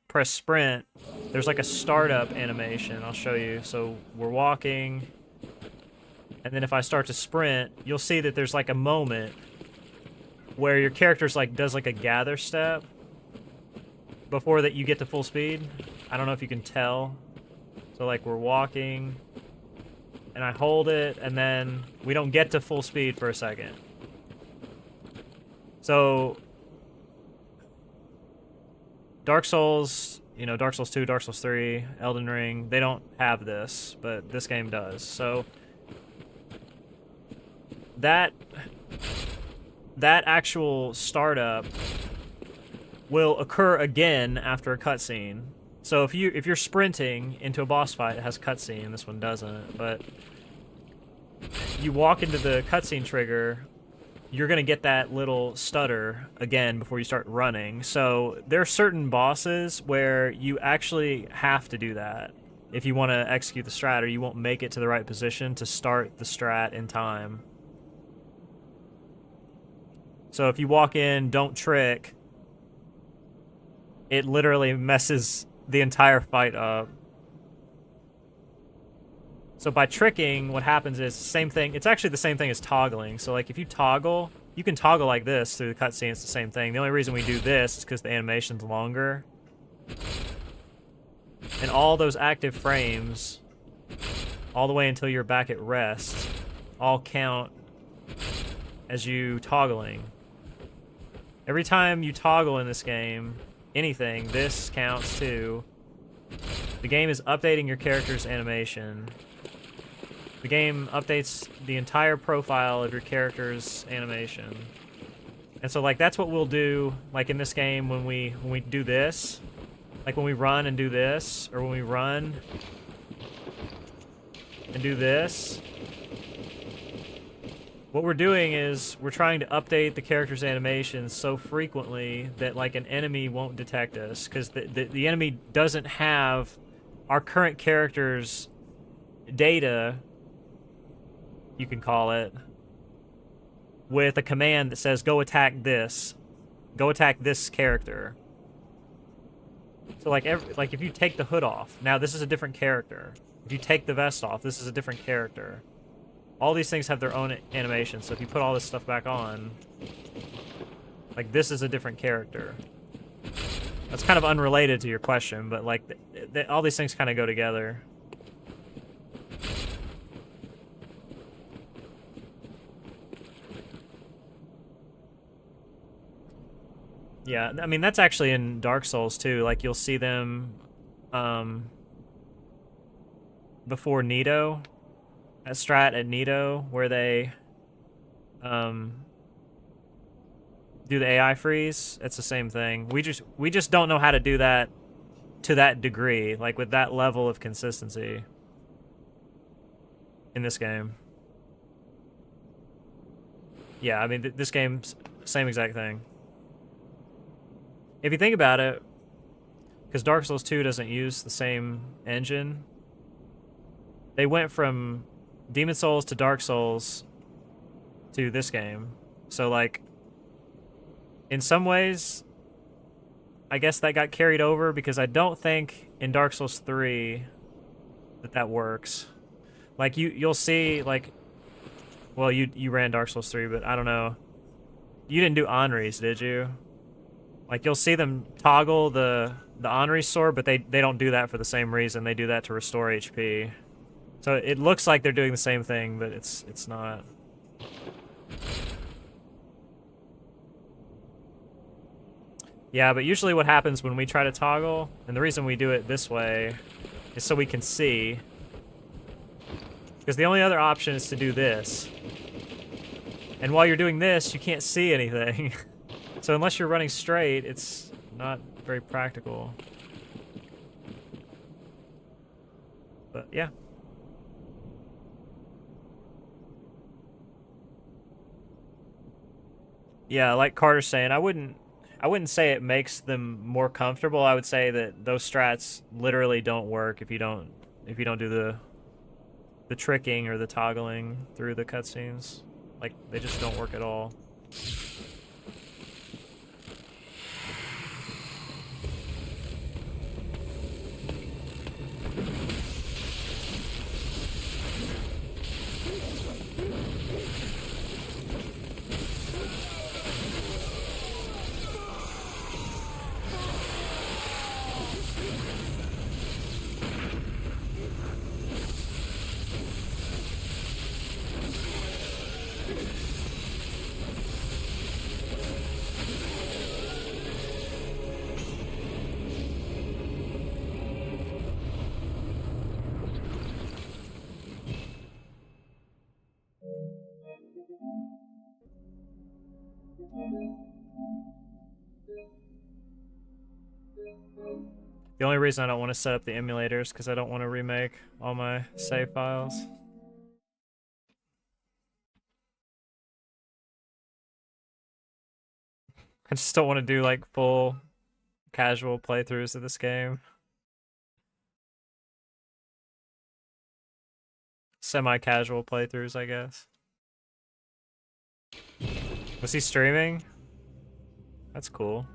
[SPEAKER 1] press sprint, there's like a startup animation. I'll show you. So we're walking, and then if I start to sprint, you'll see that there's like a moment where your character's like does like a gather step before that you get to full speed. I don't know if you can tell. So like we're walking and I hold it and then we don't get to full speed for a second. So Dark Souls, you know, Dark Souls 2, Dark Souls 3, Elden Ring, they don't have this, but this game does. So that actual startup will occur again after a cutscene. So if you're sprinting into a boss fight, it has cutscene. This one doesn't, but you walk into the cutscene trigger, you're going to get that little stutter again before you start running. So there are certain bosses where you actually have to do that if you want to execute the strat, or you won't make it to the right position to start the strat in time. So if you walk in, don't trick, it literally messes the entire fight up. So by tricking, what happens is the same thing. It's actually the same thing as toggling. So like if you toggle, you can toggle like this through the cutscene. It's the same thing. The only reason we do this is because the animation's longer. And all those active frames, all the way until you're back at rest, all count as you toggling. Every time you toggle in this game, anything, this counts too. The game is updating your character's animation. The game updates the entire profile of your character's animation. And so like that's what we'll do like in this game when we do this. Like when we run and do this, or when we run and do this. What we're doing is we're trying to update the character's animation so frequently that like an enemy won't detect us, because the enemy doesn't have our current character's data, you can call it, with a command that says go attack this character. So like if you take the hood off, now this is a different character. If you take the vest off, this is a different character. All these things have their own animation, so if you put all this stuff back on, like this is a different character. That's kind of unrelated to your question, but like all these things kind of go together. Yeah, I mean, that's actually in Dark Souls, too. Like, you'll see them, before Nito, a strat at Nito, where they, do the AI freeze. It's the same thing. We just don't know how to do that to that degree, like, with that level of consistency in this game. Yeah, I mean, this game's same exact thing. If you think about it, because Dark Souls 2 doesn't use the same engine, they went from Demon Souls to Dark Souls to this game. So, like, in some ways, I guess that got carried over, because I don't think in Dark Souls 3 that works. Like, you'll see, like, well, you ran Dark Souls 3, but I don't know. You didn't do Henri's, did you? Like, you'll see them toggle the Henri sword, but they don't do that for the same reason. They do that to restore HP. So it looks like they're doing the same thing, but it's not. Yeah, but usually what happens when we try to toggle, and the reason we do it this way, is so we can see. Because the only other option is to do this. And while you're doing this, you can't see anything. So unless you're running straight, it's not very practical. But yeah. Yeah, like Carter's saying, I wouldn't say it makes them more comfortable. I would say that those strats literally don't work if you don't do the tricking or the toggling through the cutscenes. Like, they just don't work at all. The only reason I don't want to set up the emulator is because I don't want to remake all my save files. I just don't want to do like full casual playthroughs of this game. Semi-casual playthroughs, I guess. Was he streaming? That's cool.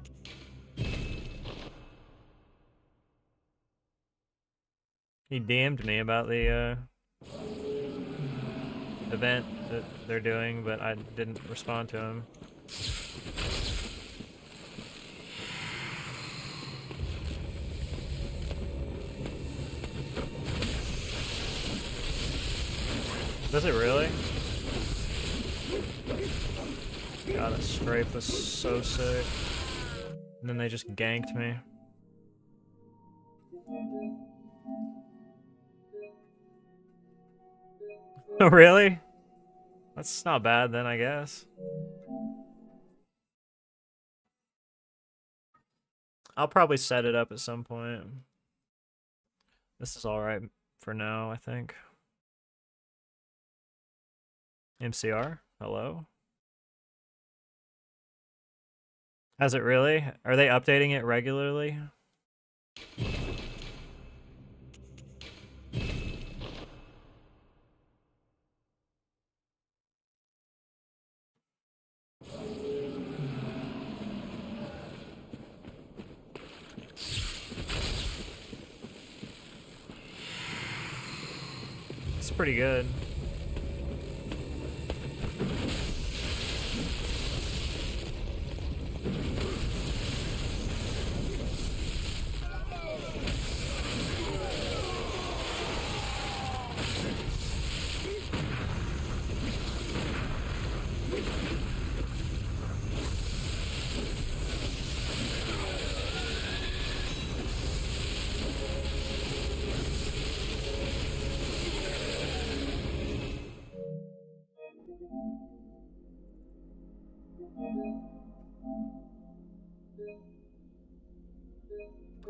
[SPEAKER 1] He DM'd me about the event that they're doing, but I didn't respond to him. Does it really? God, that strafe was so sick. And then they just ganked me. Oh, really? That's not bad then, I guess. I'll probably set it up at some point. This is alright for now, I think. MCR? Hello? Has it really? Are they updating it regularly? It's pretty good.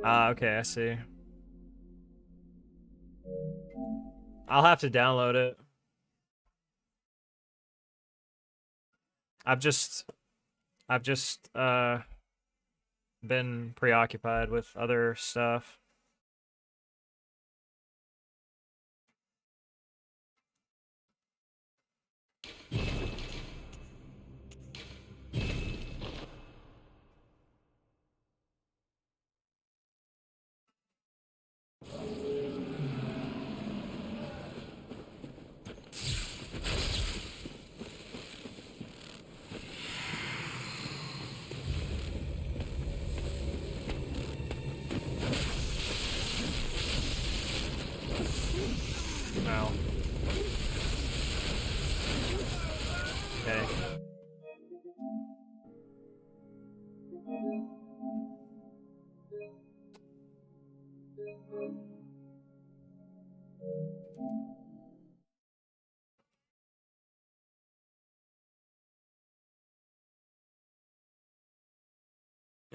[SPEAKER 1] Ah, okay, I see. I'll have to download it. I've just been preoccupied with other stuff. Now. Okay.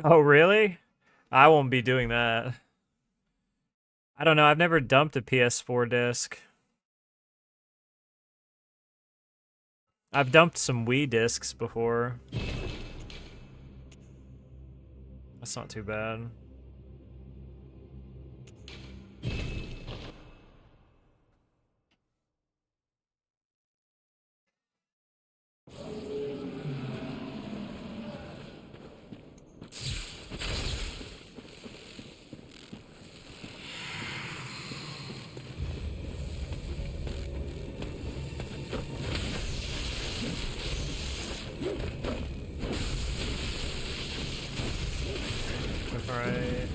[SPEAKER 1] Oh, really? I won't be doing that. I don't know, I've never dumped a PS4 disc. I've dumped some Wii discs before. That's not too bad. Alright.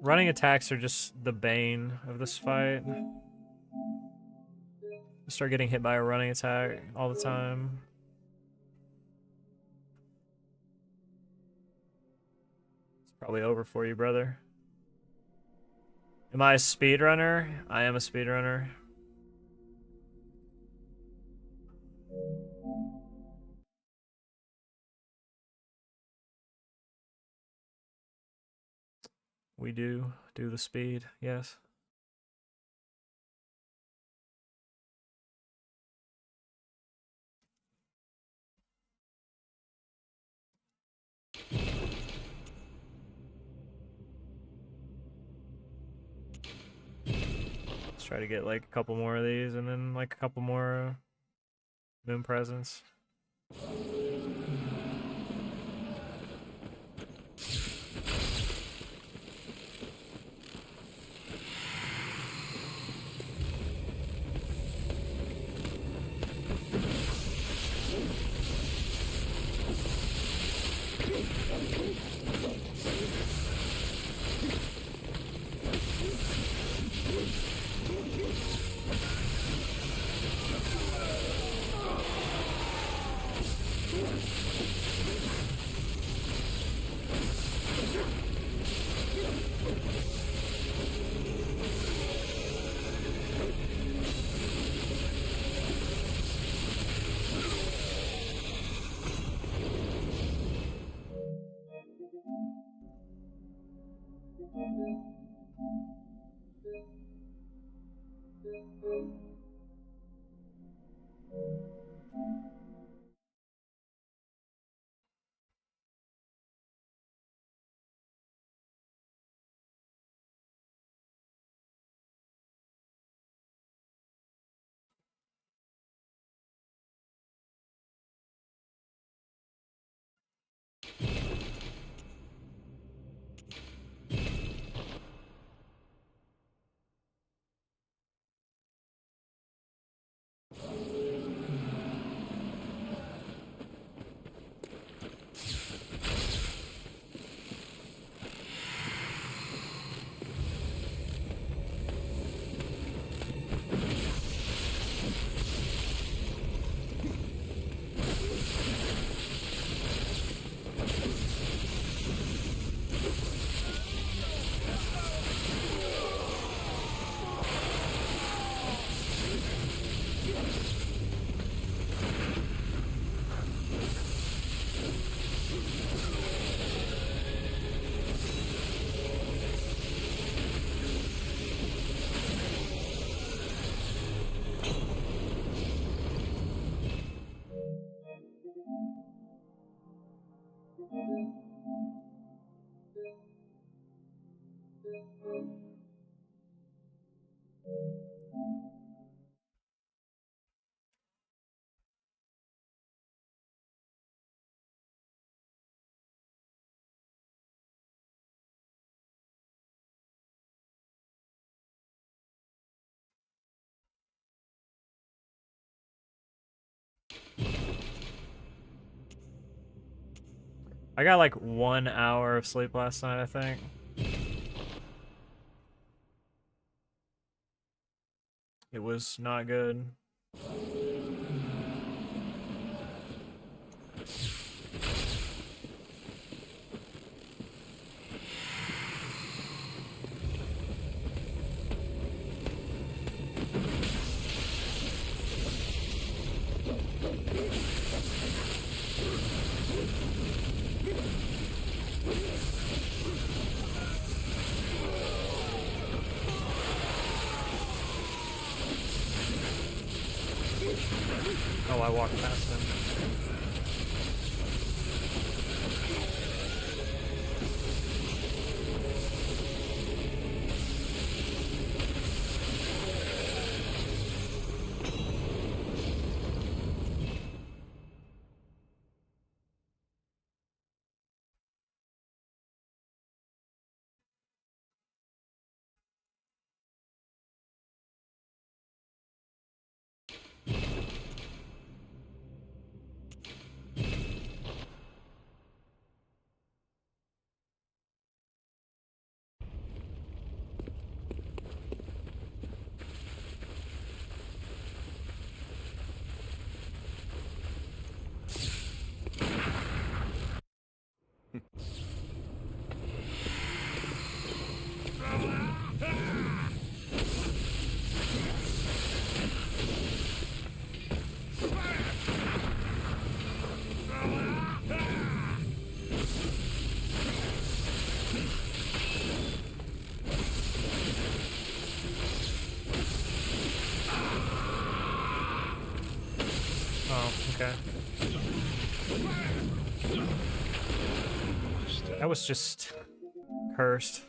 [SPEAKER 1] Running attacks are just the bane of this fight. You start getting hit by a running attack all the time. It's probably over for you, brother. Am I a speedrunner? I am a speedrunner. We do the speed, yes. Let's try to get like a couple more of these and then like a couple more moon presents. I got like 1 hour of sleep last night, I think. It was not good. Oh, I walked past him. Oh, okay. That was just cursed.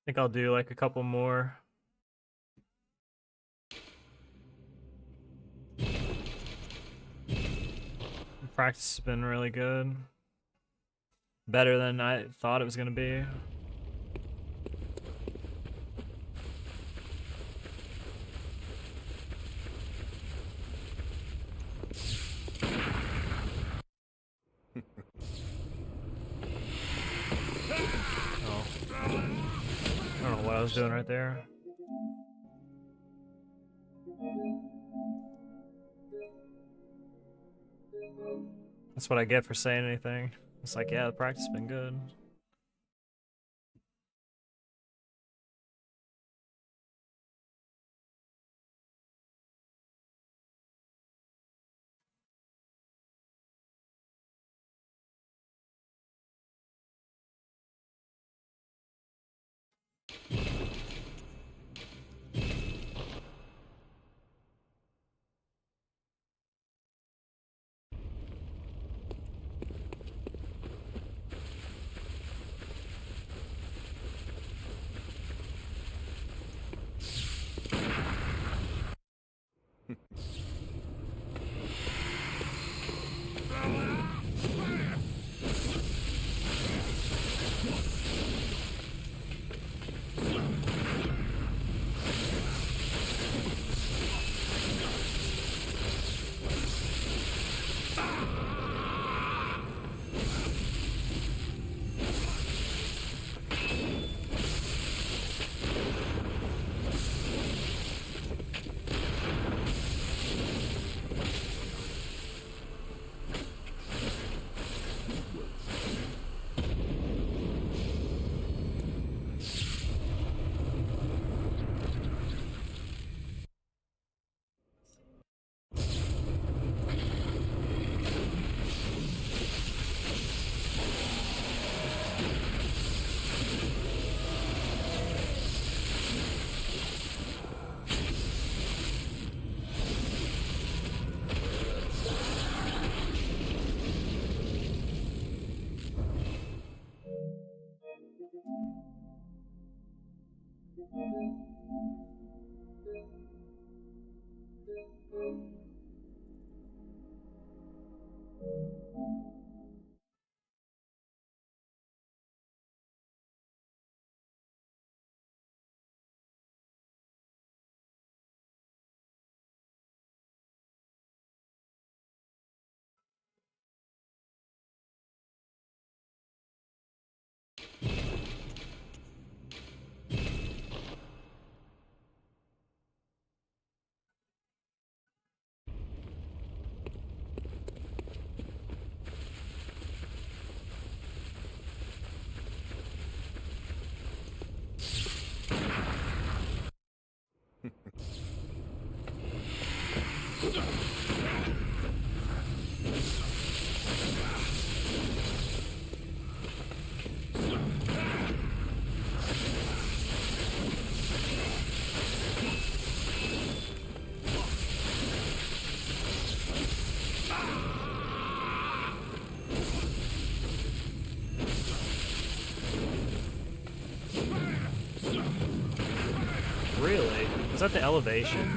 [SPEAKER 1] think I'll do like a couple more. Practice has been really good. Better than I thought it was gonna be. Oh. I don't know what I was doing right there. That's what I get for saying anything. It's like, yeah, the practice has been good. Really? Was that the elevation?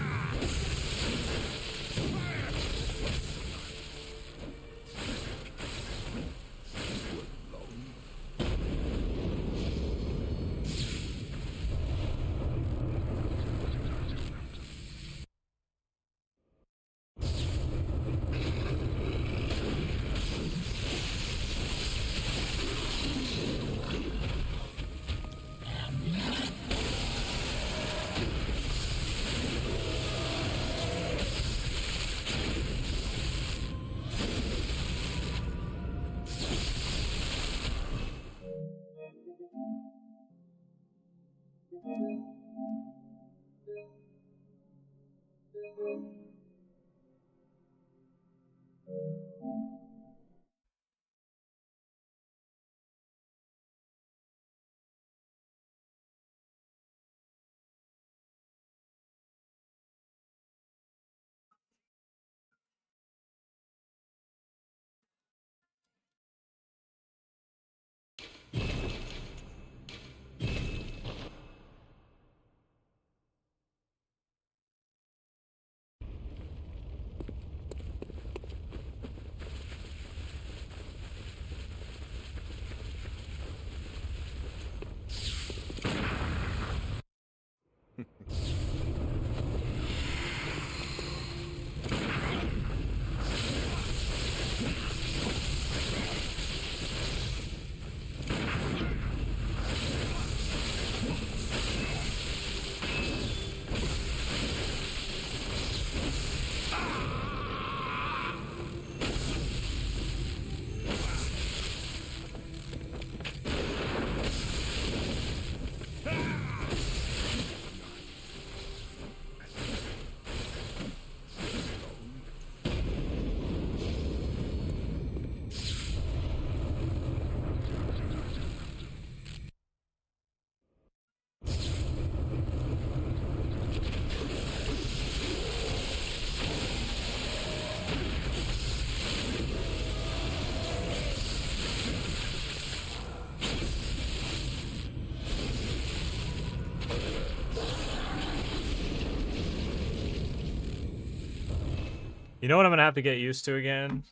[SPEAKER 1] You know what I'm gonna have to get used to again?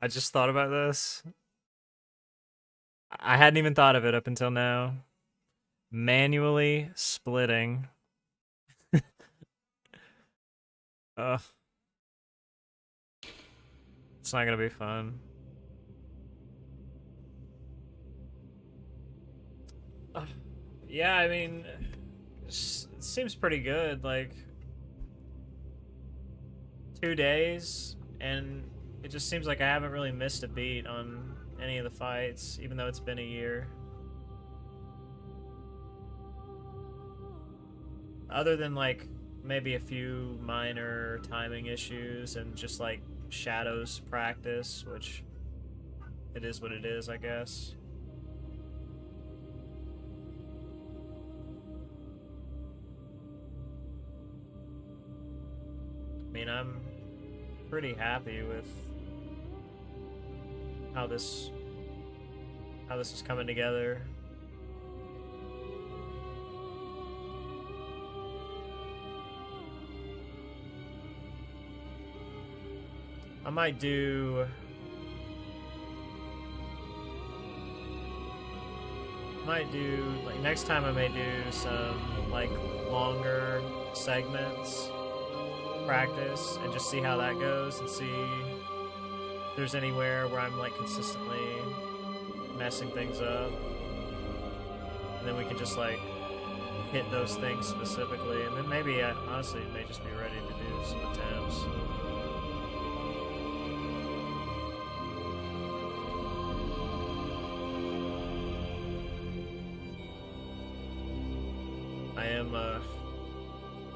[SPEAKER 1] I just thought about this. I hadn't even thought of it up until now. Manually splitting. Ugh. It's not gonna be fun. Yeah, I mean, it seems pretty good. Like, 2 days, and it just seems like I haven't really missed a beat on any of the fights, even though it's been a year. Other than, like, maybe a few minor timing issues and just, like, shadows practice, which it is what it is, I guess. I mean, I'm pretty happy with how this is coming together. I might do like next time I may do some like longer segments practice and just see how that goes and see if there's anywhere where I'm like consistently messing things up. And then we can just like hit those things specifically, and then maybe I honestly may just be ready to do some attempts.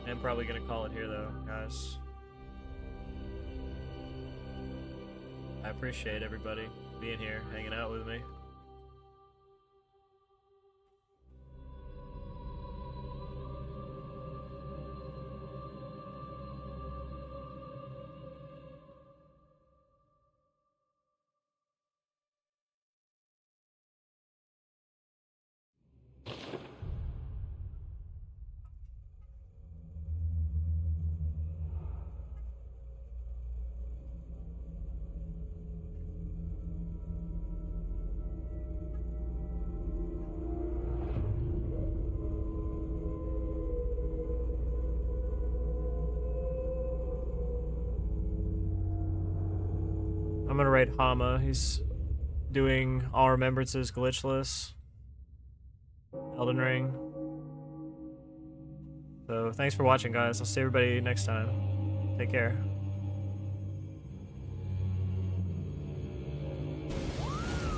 [SPEAKER 1] I am probably gonna call it here though, guys. I appreciate everybody being here, hanging out with me. I'm gonna rate Hama. He's doing All Remembrances glitchless. Elden Ring. So thanks for watching, guys. I'll see everybody next time. Take care.